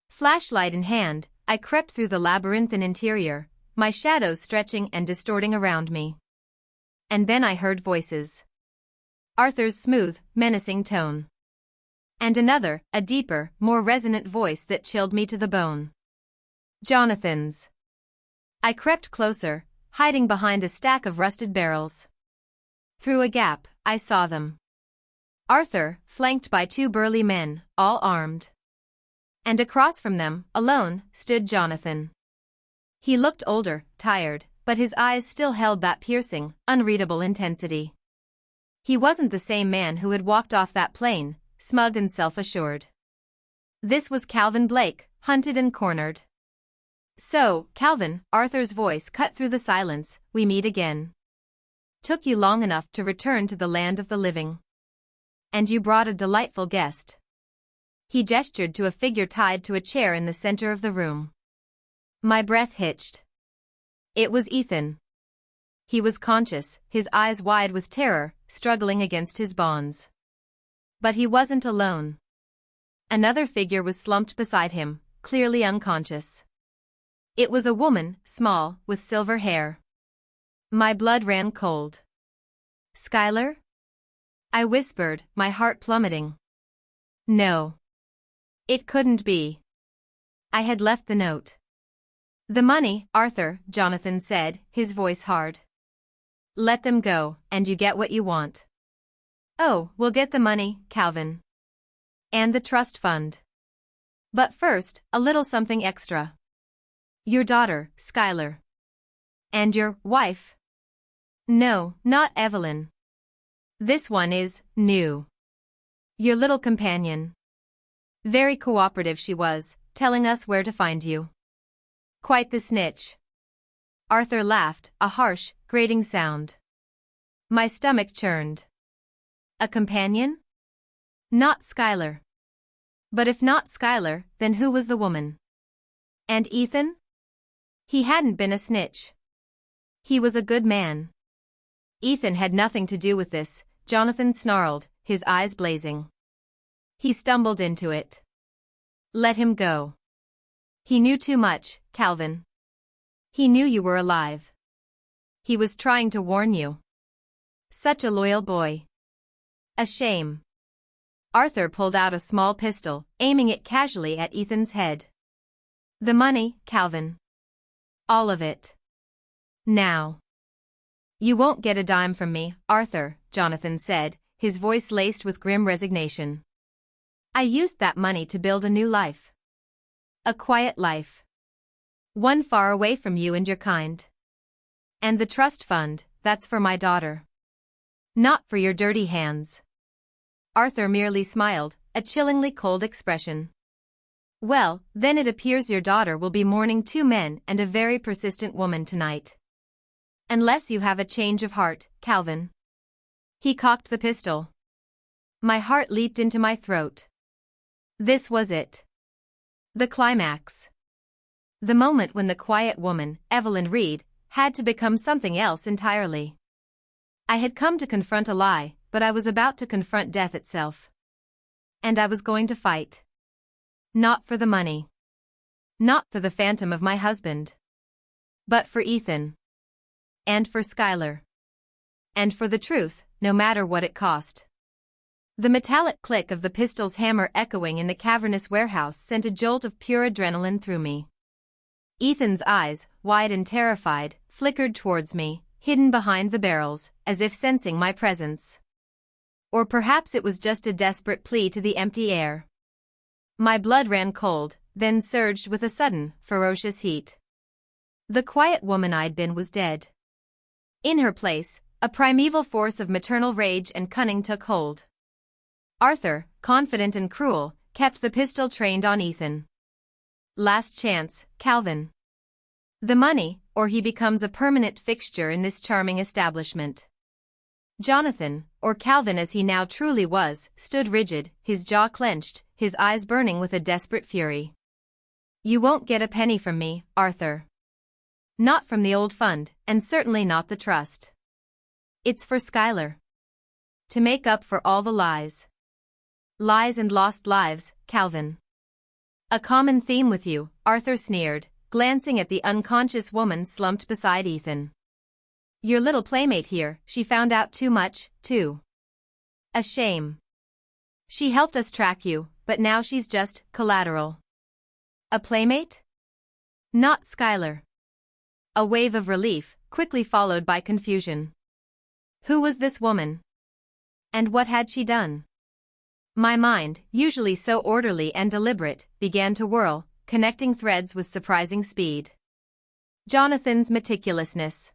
Flashlight in hand, I crept through the labyrinthine interior, my shadows stretching and distorting around me. And then I heard voices. Arthur's smooth, menacing tone. And another, a deeper, more resonant voice that chilled me to the bone. Jonathan's. I crept closer, hiding behind a stack of rusted barrels. Through a gap, I saw them. Arthur, flanked by two burly men, all armed. And across from them, alone, stood Jonathan. He looked older, tired, but his eyes still held that piercing, unreadable intensity. He wasn't the same man who had walked off that plane, smug and self-assured. This was Calvin Blake, hunted and cornered. So, Calvin, Arthur's voice cut through the silence, we meet again. Took you long enough to return to the land of the living. And you brought a delightful guest. He gestured to a figure tied to a chair in the center of the room. My breath hitched. It was Ethan. He was conscious, his eyes wide with terror, struggling against his bonds. But he wasn't alone. Another figure was slumped beside him, clearly unconscious. It was a woman, small, with silver hair. My blood ran cold. Skylar? I whispered, my heart plummeting. No. It couldn't be. I had left the note. The money, Arthur, Jonathan said, his voice hard. Let them go, and you get what you want. Oh, we'll get the money, Calvin. And the trust fund. But first, a little something extra. Your daughter, Skylar. And your wife? No, not Evelyn. This one is new. Your little companion. Very cooperative she was, telling us where to find you. Quite the snitch. Arthur laughed, a harsh, grating sound. My stomach churned. A companion? Not Skylar. But if not Skylar, then who was the woman? And Ethan? He hadn't been a snitch. He was a good man. Ethan had nothing to do with this, Jonathan snarled, his eyes blazing. He stumbled into it. Let him go. He knew too much, Calvin. He knew you were alive. He was trying to warn you. Such a loyal boy. A shame. Arthur pulled out a small pistol, aiming it casually at Ethan's head. The money, Calvin. All of it. Now. You won't get a dime from me, Arthur, Jonathan said, his voice laced with grim resignation. I used that money to build a new life. A quiet life. One far away from you and your kind. And the trust fund, that's for my daughter. Not for your dirty hands. Arthur merely smiled, a chillingly cold expression. Well, then it appears your daughter will be mourning two men and a very persistent woman tonight. Unless you have a change of heart, Calvin. He cocked the pistol. My heart leaped into my throat. This was it. The climax. The moment when the quiet woman, Evelyn Reed, had to become something else entirely. I had come to confront a lie, but I was about to confront death itself. And I was going to fight. Not for the money. Not for the phantom of my husband. But for Ethan. And for Skylar. And for the truth, no matter what it cost. The metallic click of the pistol's hammer echoing in the cavernous warehouse sent a jolt of pure adrenaline through me. Ethan's eyes, wide and terrified, flickered towards me, hidden behind the barrels, as if sensing my presence. Or perhaps it was just a desperate plea to the empty air. My blood ran cold, then surged with a sudden, ferocious heat. The quiet woman I'd been was dead. In her place, a primeval force of maternal rage and cunning took hold. Arthur, confident and cruel, kept the pistol trained on Ethan. Last chance, Calvin. The money, or he becomes a permanent fixture in this charming establishment. Jonathan, or Calvin as he now truly was, stood rigid, his jaw clenched, his eyes burning with a desperate fury. You won't get a penny from me, Arthur. Not from the old fund, and certainly not the trust. It's for Skylar. To make up for all the lies. Lies and lost lives, Calvin. A common theme with you, Arthur sneered, glancing at the unconscious woman slumped beside Ethan. Your little playmate here, she found out too much, too. A shame. She helped us track you, but now she's just collateral. A playmate? Not Skylar. A wave of relief, quickly followed by confusion. Who was this woman? And what had she done? My mind, usually so orderly and deliberate, began to whirl, connecting threads with surprising speed. Jonathan's meticulousness.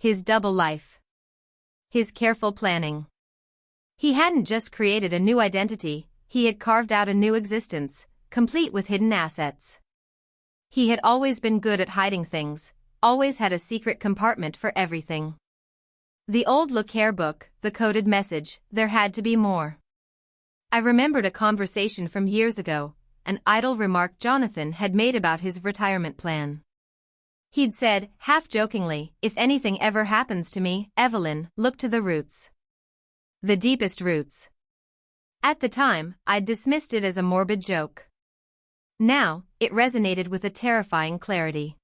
His double life. His careful planning. He hadn't just created a new identity, he had carved out a new existence, complete with hidden assets. He had always been good at hiding things, always had a secret compartment for everything. The old look care book, the coded message, there had to be more. I remembered a conversation from years ago, an idle remark Jonathan had made about his retirement plan. He'd said, half-jokingly, if anything ever happens to me, Evelyn, look to the roots. The deepest roots. At the time, I'd dismissed it as a morbid joke. Now, it resonated with a terrifying clarity.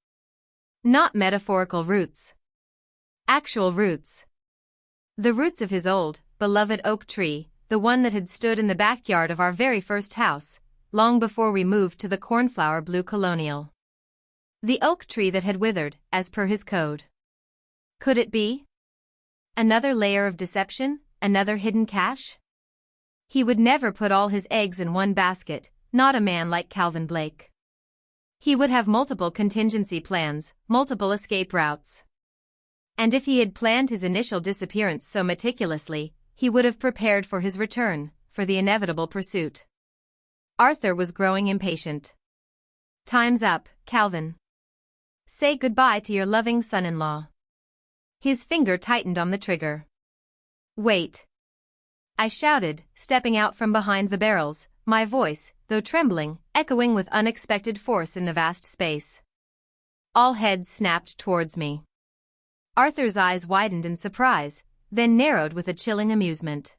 Not metaphorical roots. Actual roots. The roots of his old, beloved oak tree, the one that had stood in the backyard of our very first house, long before we moved to the cornflower blue colonial. The oak tree that had withered, as per his code. Could it be? Another layer of deception, another hidden cache? He would never put all his eggs in one basket, not a man like Calvin Blake. He would have multiple contingency plans, multiple escape routes. And if he had planned his initial disappearance so meticulously, he would have prepared for his return, for the inevitable pursuit. Arthur was growing impatient. Time's up, Calvin. Say goodbye to your loving son-in-law. His finger tightened on the trigger. Wait. I shouted, stepping out from behind the barrels, my voice, though trembling, echoing with unexpected force in the vast space. All heads snapped towards me. Arthur's eyes widened in surprise, then narrowed with a chilling amusement.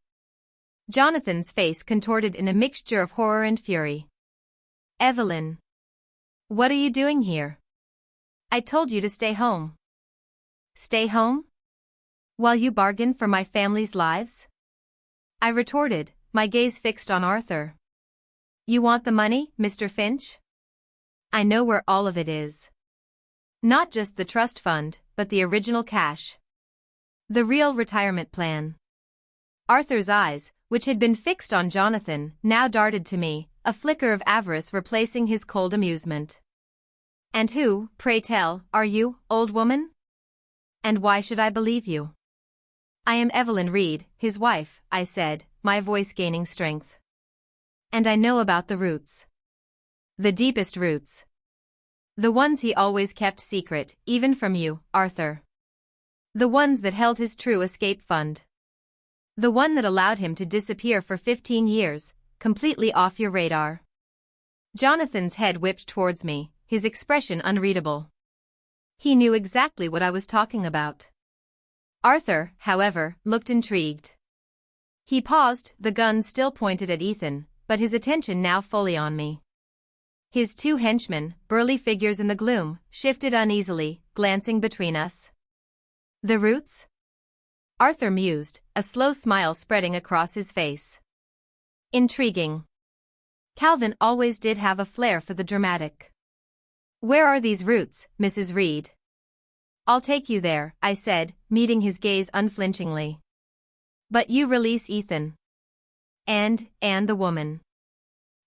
Jonathan's face contorted in a mixture of horror and fury. Evelyn. What are you doing here? I told you to stay home. Stay home? While you bargain for my family's lives? I retorted, my gaze fixed on Arthur. You want the money, Mr. Finch? I know where all of it is. Not just the trust fund, but the original cash. The real retirement plan. Arthur's eyes, which had been fixed on Jonathan, now darted to me, a flicker of avarice replacing his cold amusement. And who, pray tell, are you, old woman? And why should I believe you? I am Evelyn Reed, his wife, I said, my voice gaining strength. And I know about the roots. The deepest roots. The ones he always kept secret, even from you, Arthur. The ones that held his true escape fund. The one that allowed him to disappear for 15 years, completely off your radar. Jonathan's head whipped towards me, his expression unreadable. He knew exactly what I was talking about. Arthur, however, looked intrigued. He paused, the gun still pointed at Ethan, but his attention now fully on me. His two henchmen, burly figures in the gloom, shifted uneasily, glancing between us. The roots? Arthur mused, a slow smile spreading across his face. Intriguing. Calvin always did have a flair for the dramatic. Where are these roots, Mrs. Reed? I'll take you there, I said, meeting his gaze unflinchingly. But you release Ethan. And the woman.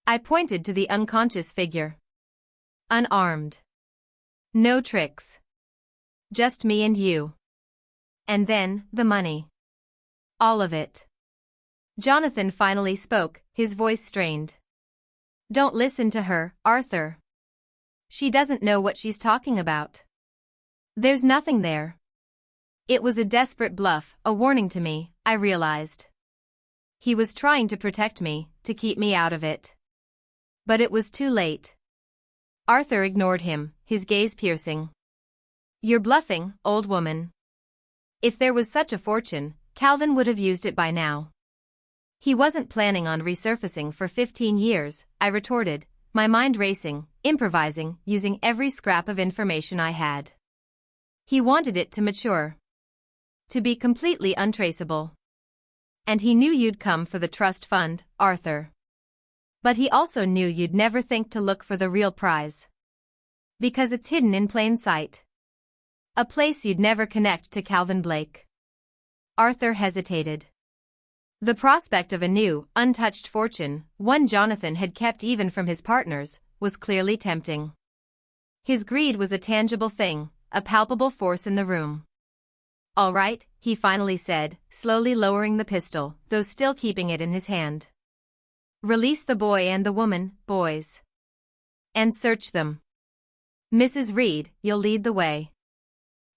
I pointed to the unconscious figure. Unarmed. No tricks. Just me and you. And then, the money. All of it. Jonathan finally spoke, his voice strained. Don't listen to her, Arthur. She doesn't know what she's talking about. There's nothing there. It was a desperate bluff, a warning to me, I realized. He was trying to protect me, to keep me out of it. But it was too late. Arthur ignored him, his gaze piercing. You're bluffing, old woman. If there was such a fortune, Calvin would have used it by now. He wasn't planning on resurfacing for 15 years, I retorted, my mind racing, improvising, using every scrap of information I had. He wanted it to mature. To be completely untraceable. And he knew you'd come for the trust fund, Arthur. But he also knew you'd never think to look for the real prize. Because it's hidden in plain sight. A place you'd never connect to Calvin Blake. Arthur hesitated. The prospect of a new, untouched fortune, one Jonathan had kept even from his partners, was clearly tempting. His greed was a tangible thing, a palpable force in the room. All right, he finally said, slowly lowering the pistol, though still keeping it in his hand. Release the boy and the woman, boys. And search them. Mrs. Reed, you'll lead the way.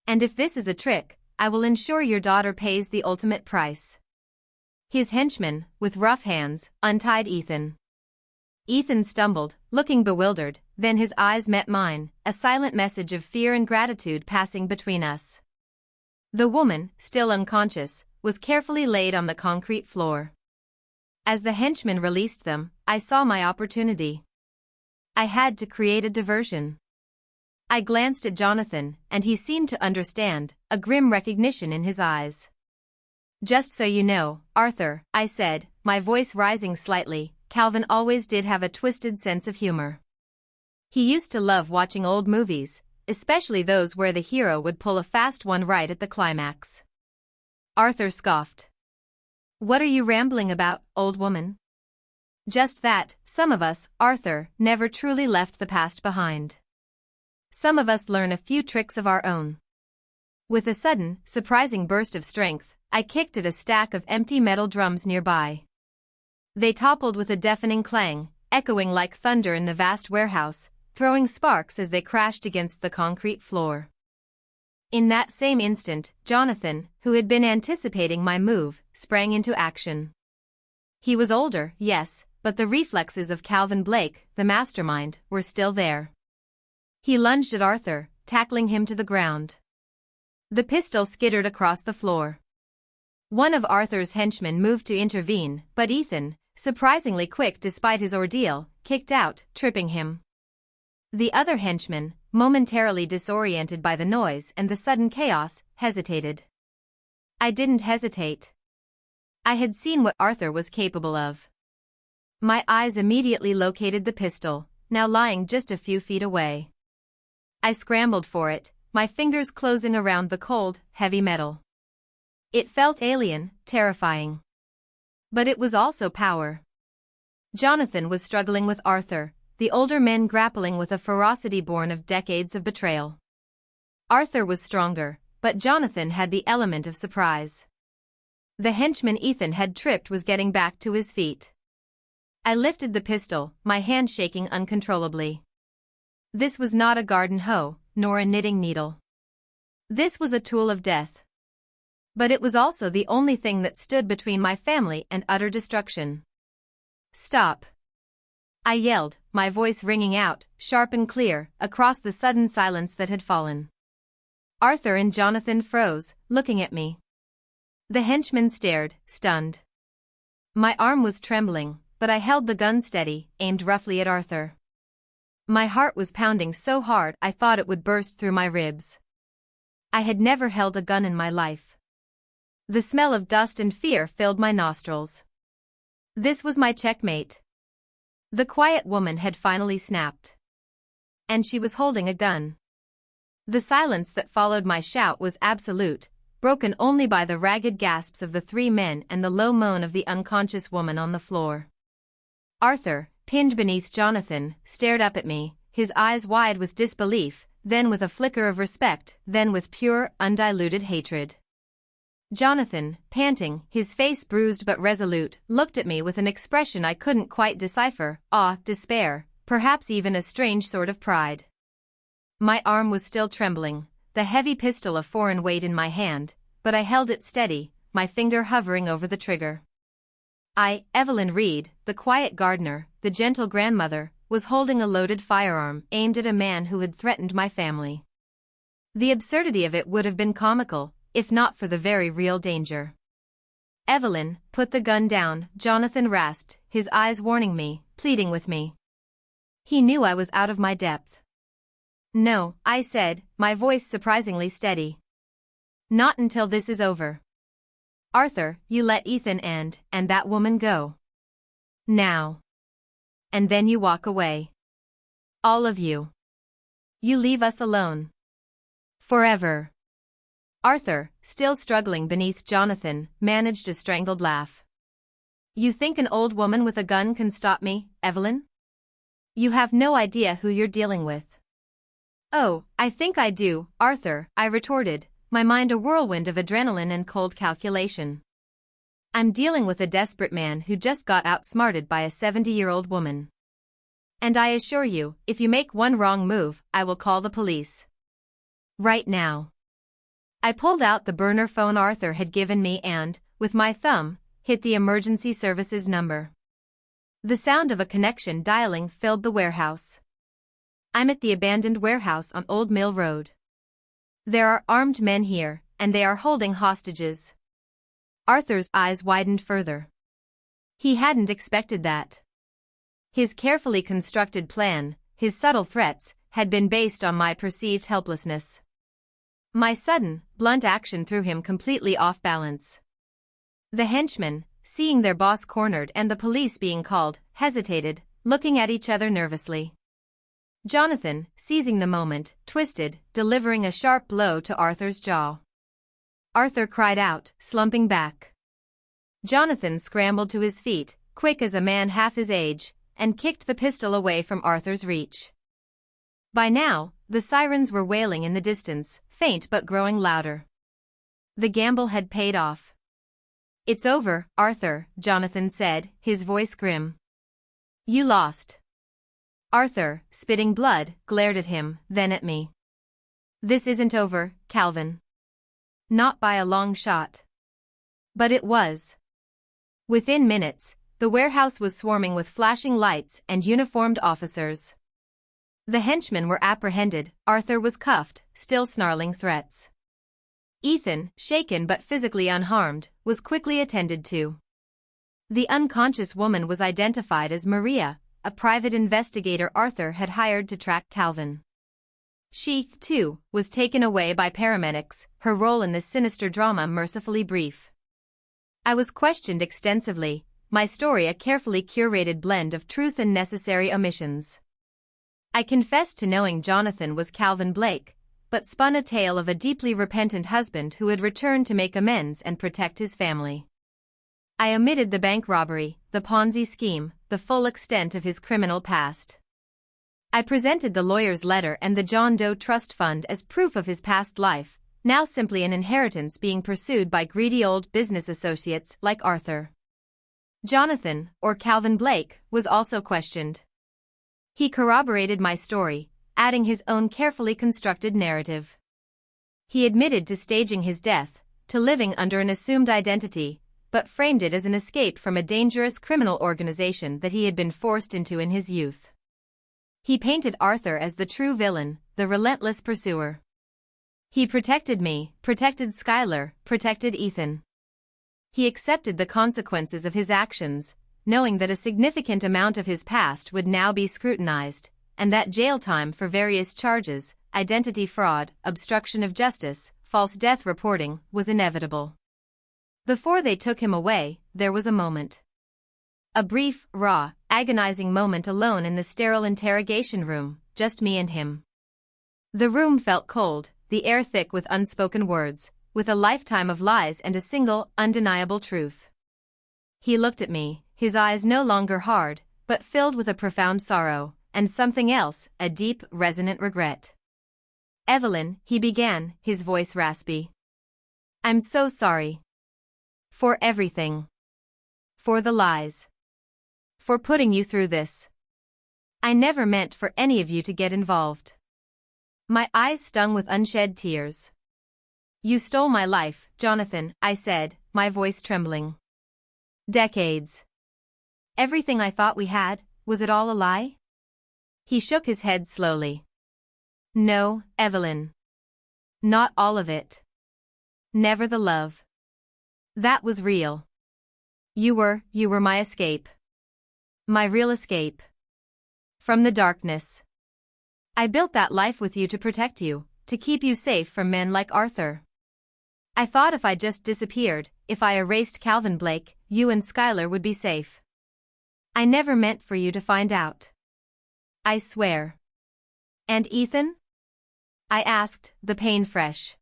And if this is a trick, I will ensure your daughter pays the ultimate price. His henchman, with rough hands, untied Ethan. Ethan stumbled, looking bewildered, then his eyes met mine, a silent message of fear and gratitude passing between us. The woman, still unconscious, was carefully laid on the concrete floor. As the henchmen released them, I saw my opportunity. I had to create a diversion. I glanced at Jonathan, and he seemed to understand, a grim recognition in his eyes. Just so you know, Arthur, I said, my voice rising slightly, Calvin always did have a twisted sense of humor. He used to love watching old movies, especially those where the hero would pull a fast one right at the climax. Arthur scoffed. What are you rambling about, old woman? Just that, some of us, Arthur, never truly left the past behind. Some of us learn a few tricks of our own. With a sudden, surprising burst of strength, I kicked at a stack of empty metal drums nearby. They toppled with a deafening clang, echoing like thunder in the vast warehouse, throwing sparks as they crashed against the concrete floor. In that same instant, Jonathan, who had been anticipating my move, sprang into action. He was older, yes, but the reflexes of Calvin Blake, the mastermind, were still there. He lunged at Arthur, tackling him to the ground. The pistol skittered across the floor. One of Arthur's henchmen moved to intervene, but Ethan, surprisingly quick despite his ordeal, kicked out, tripping him. The other henchman, momentarily disoriented by the noise and the sudden chaos, hesitated. I didn't hesitate. I had seen what Arthur was capable of. My eyes immediately located the pistol, now lying just a few feet away. I scrambled for it, my fingers closing around the cold, heavy metal. It felt alien, terrifying. But it was also power. Jonathan was struggling with Arthur, the older men grappling with a ferocity born of decades of betrayal. Arthur was stronger, but Jonathan had the element of surprise. The henchman Ethan had tripped was getting back to his feet. I lifted the pistol, my hand shaking uncontrollably. This was not a garden hoe, nor a knitting needle. This was a tool of death. But it was also the only thing that stood between my family and utter destruction. "Stop!" I yelled, my voice ringing out, sharp and clear, across the sudden silence that had fallen. Arthur and Jonathan froze, looking at me. The henchman stared, stunned. My arm was trembling, but I held the gun steady, aimed roughly at Arthur. My heart was pounding so hard I thought it would burst through my ribs. I had never held a gun in my life. The smell of dust and fear filled my nostrils. This was my checkmate. The quiet woman had finally snapped. And she was holding a gun. The silence that followed my shout was absolute, broken only by the ragged gasps of the three men and the low moan of the unconscious woman on the floor. Arthur, pinned beneath Jonathan, stared up at me, his eyes wide with disbelief, then with a flicker of respect, then with pure, undiluted hatred. Jonathan, panting, his face bruised but resolute, looked at me with an expression I couldn't quite decipher: awe, despair, perhaps even a strange sort of pride. My arm was still trembling, the heavy pistol a foreign weight in my hand, but I held it steady, my finger hovering over the trigger. Evelyn Reed, the quiet gardener, the gentle grandmother, was holding a loaded firearm aimed at a man who had threatened my family. The absurdity of it would have been comical, if not for the very real danger. "Evelyn, put the gun down," Jonathan rasped, his eyes warning me, pleading with me. He knew I was out of my depth. "No," I said, my voice surprisingly steady. "Not until this is over. Arthur, you let Ethan and that woman go. Now. And then you walk away. All of you. You leave us alone. Forever." Arthur, still struggling beneath Jonathan, managed a strangled laugh. "You think an old woman with a gun can stop me, Evelyn? You have no idea who you're dealing with." "Oh, I think I do, Arthur," I retorted, my mind a whirlwind of adrenaline and cold calculation. "I'm dealing with a desperate man who just got outsmarted by a 70-year-old woman. And I assure you, if you make one wrong move, I will call the police. Right now." I pulled out the burner phone Arthur had given me and, with my thumb, hit the emergency services number. The sound of a connection dialing filled the warehouse. "I'm at the abandoned warehouse on Old Mill Road. There are armed men here, and they are holding hostages." Arthur's eyes widened further. He hadn't expected that. His carefully constructed plan, his subtle threats, had been based on my perceived helplessness. My sudden, blunt action threw him completely off balance. The henchmen, seeing their boss cornered and the police being called, hesitated, looking at each other nervously. Jonathan, seizing the moment, twisted, delivering a sharp blow to Arthur's jaw. Arthur cried out, slumping back. Jonathan scrambled to his feet, quick as a man half his age, and kicked the pistol away from Arthur's reach. By now, the sirens were wailing in the distance, faint but growing louder. The gamble had paid off. "It's over, Arthur," Jonathan said, his voice grim. "You lost." Arthur, spitting blood, glared at him, then at me. "This isn't over, Calvin." Not by a long shot. But it was. Within minutes, the warehouse was swarming with flashing lights and uniformed officers. The henchmen were apprehended, Arthur was cuffed, still snarling threats. Ethan, shaken but physically unharmed, was quickly attended to. The unconscious woman was identified as Maria, a private investigator Arthur had hired to track Calvin. She, too, was taken away by paramedics, her role in this sinister drama mercifully brief. I was questioned extensively, my story a carefully curated blend of truth and necessary omissions. I confessed to knowing Jonathan was Calvin Blake, but spun a tale of a deeply repentant husband who had returned to make amends and protect his family. I omitted the bank robbery, the Ponzi scheme, the full extent of his criminal past. I presented the lawyer's letter and the John Doe Trust Fund as proof of his past life, now simply an inheritance being pursued by greedy old business associates like Arthur. Jonathan, or Calvin Blake, was also questioned. He corroborated my story, adding his own carefully constructed narrative. He admitted to staging his death, to living under an assumed identity, but framed it as an escape from a dangerous criminal organization that he had been forced into in his youth. He painted Arthur as the true villain, the relentless pursuer. He protected me, protected Skylar, protected Ethan. He accepted the consequences of his actions, knowing that a significant amount of his past would now be scrutinized, and that jail time for various charges, identity fraud, obstruction of justice, false death reporting, was inevitable. Before they took him away, there was a moment. A brief, raw, agonizing moment alone in the sterile interrogation room, just me and him. The room felt cold, the air thick with unspoken words, with a lifetime of lies and a single, undeniable truth. He looked at me, his eyes no longer hard, but filled with a profound sorrow, and something else, a deep, resonant regret. "Evelyn," he began, his voice raspy. "I'm so sorry. For everything. For the lies. For putting you through this. I never meant for any of you to get involved." My eyes stung with unshed tears. "You stole my life, Jonathan," I said, my voice trembling. "Decades. Everything I thought we had, was it all a lie?" He shook his head slowly. "No, Evelyn. Not all of it. Never the love. That was real. You were my escape. My real escape. From the darkness. I built that life with you to protect you, to keep you safe from men like Arthur. I thought if I just disappeared, if I erased Calvin Blake, you and Skylar would be safe. I never meant for you to find out. I swear." "And Ethan?" I asked, the pain fresh.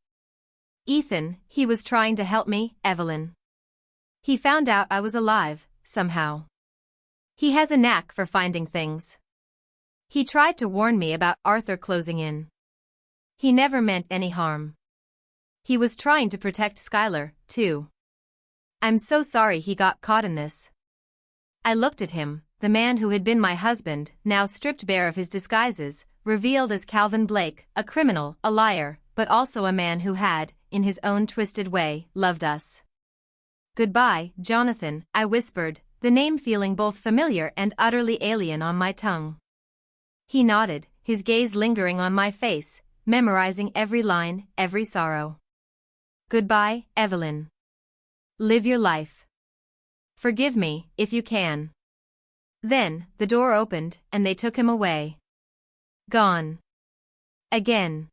"Ethan, he was trying to help me, Evelyn. He found out I was alive, somehow. He has a knack for finding things. He tried to warn me about Arthur closing in. He never meant any harm. He was trying to protect Skylar, too. I'm so sorry he got caught in this." I looked at him, the man who had been my husband, now stripped bare of his disguises, revealed as Calvin Blake, a criminal, a liar, but also a man who had, in his own twisted way, loved us. "Goodbye, Jonathan," I whispered, the name feeling both familiar and utterly alien on my tongue. He nodded, his gaze lingering on my face, memorizing every line, every sorrow. "Goodbye, Evelyn. Live your life. Forgive me, if you can." Then, the door opened, and they took him away. Gone. Again.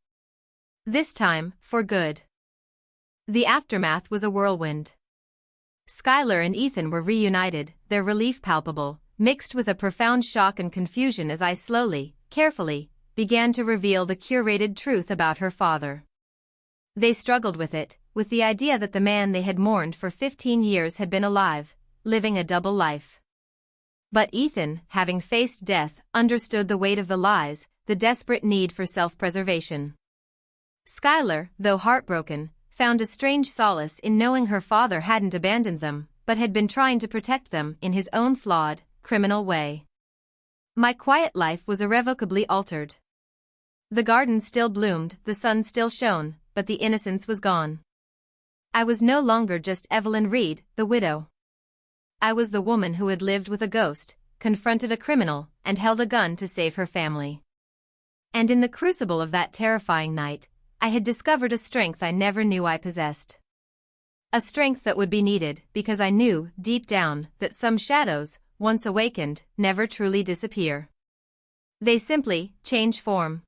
This time, for good. The aftermath was a whirlwind. Skylar and Ethan were reunited, their relief palpable, mixed with a profound shock and confusion as I slowly, carefully, began to reveal the curated truth about her father. They struggled with it, with the idea that the man they had mourned for 15 years had been alive, living a double life. But Ethan, having faced death, understood the weight of the lies, the desperate need for self-preservation. Skylar, though heartbroken, found a strange solace in knowing her father hadn't abandoned them, but had been trying to protect them in his own flawed, criminal way. My quiet life was irrevocably altered. The garden still bloomed, the sun still shone, but the innocence was gone. I was no longer just Evelyn Reed, the widow. I was the woman who had lived with a ghost, confronted a criminal, and held a gun to save her family. And in the crucible of that terrifying night, I had discovered a strength I never knew I possessed. A strength that would be needed because I knew, deep down, that some shadows, once awakened, never truly disappear. They simply change form.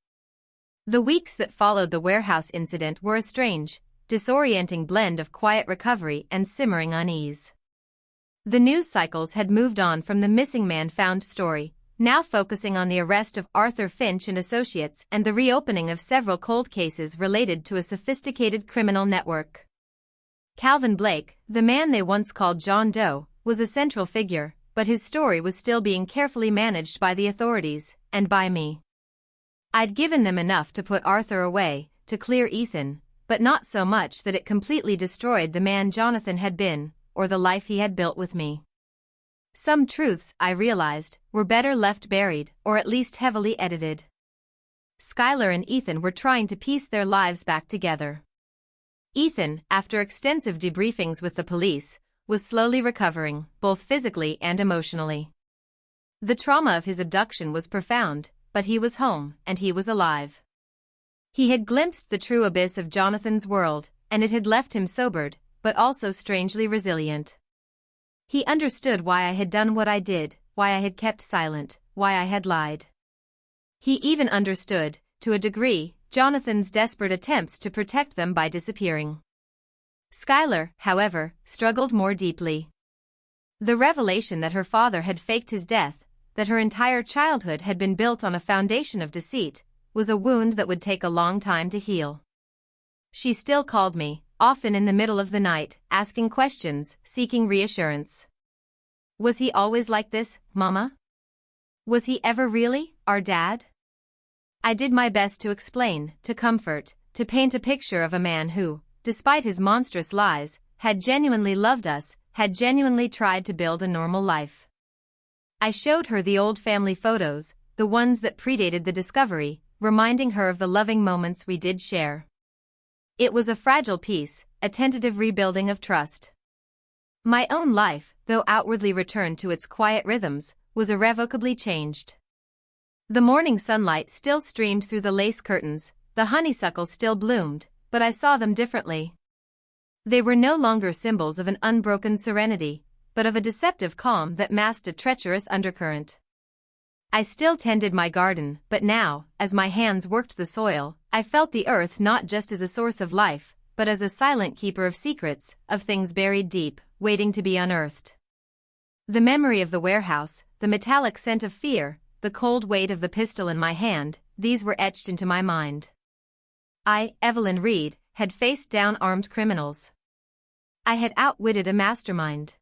The weeks that followed the warehouse incident were a strange, disorienting blend of quiet recovery and simmering unease. The news cycles had moved on from the missing man found story, now focusing on the arrest of Arthur Finch and associates and the reopening of several cold cases related to a sophisticated criminal network. Calvin Blake, the man they once called John Doe, was a central figure, but his story was still being carefully managed by the authorities, and by me. I'd given them enough to put Arthur away, to clear Ethan, but not so much that it completely destroyed the man Jonathan had been, or the life he had built with me. Some truths, I realized, were better left buried, or at least heavily edited. Skylar and Ethan were trying to piece their lives back together. Ethan, after extensive debriefings with the police, was slowly recovering, both physically and emotionally. The trauma of his abduction was profound, but he was home, and he was alive. He had glimpsed the true abyss of Jonathan's world, and it had left him sobered, but also strangely resilient. He understood why I had done what I did, why I had kept silent, why I had lied. He even understood, to a degree, Jonathan's desperate attempts to protect them by disappearing. Skylar, however, struggled more deeply. The revelation that her father had faked his death, that her entire childhood had been built on a foundation of deceit, was a wound that would take a long time to heal. She still called me, often in the middle of the night, asking questions, seeking reassurance. Was he always like this, Mama? Was he ever really our dad? I did my best to explain, to comfort, to paint a picture of a man who, despite his monstrous lies, had genuinely loved us, had genuinely tried to build a normal life. I showed her the old family photos, the ones that predated the discovery, reminding her of the loving moments we did share. It was a fragile piece, a tentative rebuilding of trust. My own life, though outwardly returned to its quiet rhythms, was irrevocably changed. The morning sunlight still streamed through the lace curtains, the honeysuckle still bloomed, but I saw them differently. They were no longer symbols of an unbroken serenity, but of a deceptive calm that masked a treacherous undercurrent. I still tended my garden, but now, as my hands worked the soil, I felt the earth not just as a source of life, but as a silent keeper of secrets, of things buried deep, waiting to be unearthed. The memory of the warehouse, the metallic scent of fear, the cold weight of the pistol in my hand, these were etched into my mind. I, Evelyn Reed, had faced down armed criminals. I had outwitted a mastermind.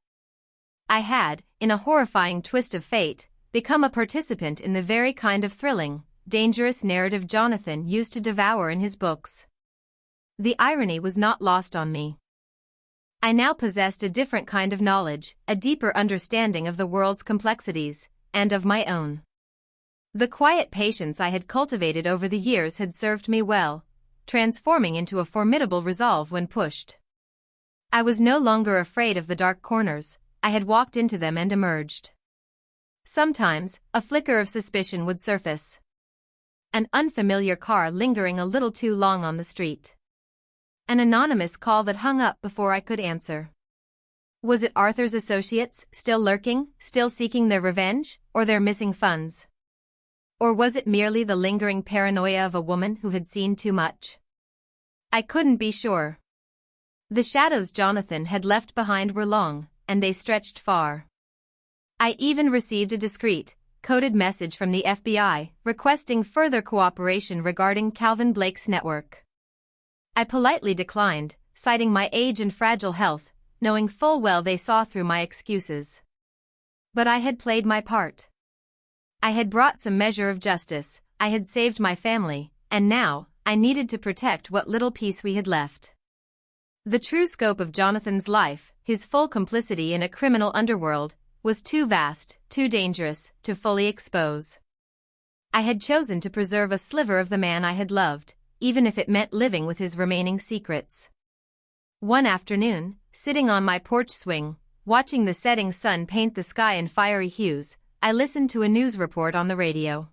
I had, in a horrifying twist of fate, become a participant in the very kind of thrilling, dangerous narrative Jonathan used to devour in his books. The irony was not lost on me. I now possessed a different kind of knowledge, a deeper understanding of the world's complexities, and of my own. The quiet patience I had cultivated over the years had served me well, transforming into a formidable resolve when pushed. I was no longer afraid of the dark corners, I had walked into them and emerged. Sometimes, a flicker of suspicion would surface. An unfamiliar car lingering a little too long on the street. An anonymous call that hung up before I could answer. Was it Arthur's associates, still lurking, still seeking their revenge, or their missing funds? Or was it merely the lingering paranoia of a woman who had seen too much? I couldn't be sure. The shadows Jonathan had left behind were long, and they stretched far. I even received a discreet, coded message from the FBI, requesting further cooperation regarding Calvin Blake's network. I politely declined, citing my age and fragile health, knowing full well they saw through my excuses. But I had played my part. I had brought some measure of justice, I had saved my family, and now, I needed to protect what little peace we had left. The true scope of Jonathan's life, his full complicity in a criminal underworld, was too vast, too dangerous, to fully expose. I had chosen to preserve a sliver of the man I had loved, even if it meant living with his remaining secrets. One afternoon, sitting on my porch swing, watching the setting sun paint the sky in fiery hues, I listened to a news report on the radio.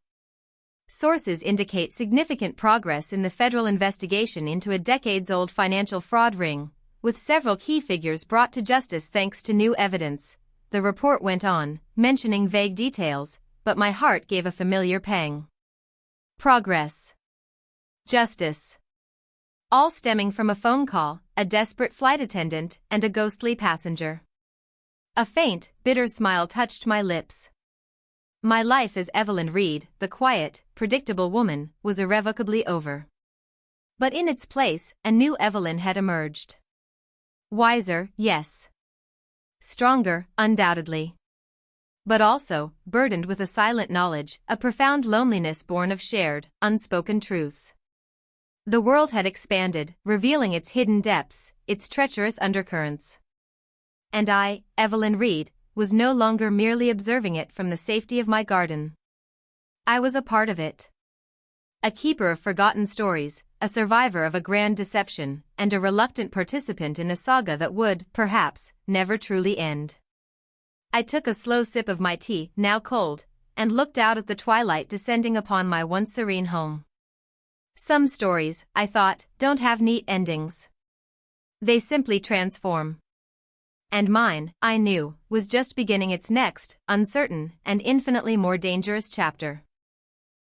Sources indicate significant progress in the federal investigation into a decades-old financial fraud ring, with several key figures brought to justice thanks to new evidence, the report went on, mentioning vague details, but my heart gave a familiar pang. Progress. Justice. All stemming from a phone call, a desperate flight attendant, and a ghostly passenger. A faint, bitter smile touched my lips. My life as Evelyn Reed, the quiet, predictable woman, was irrevocably over. But in its place, a new Evelyn had emerged. Wiser, yes. Stronger, undoubtedly. But also, burdened with a silent knowledge, a profound loneliness born of shared, unspoken truths. The world had expanded, revealing its hidden depths, its treacherous undercurrents. And I, Evelyn Reed, was no longer merely observing it from the safety of my garden. I was a part of it. A keeper of forgotten stories, a survivor of a grand deception, and a reluctant participant in a saga that would, perhaps, never truly end. I took a slow sip of my tea, now cold, and looked out at the twilight descending upon my once serene home. Some stories, I thought, don't have neat endings. They simply transform. And mine, I knew, was just beginning its next, uncertain, and infinitely more dangerous chapter.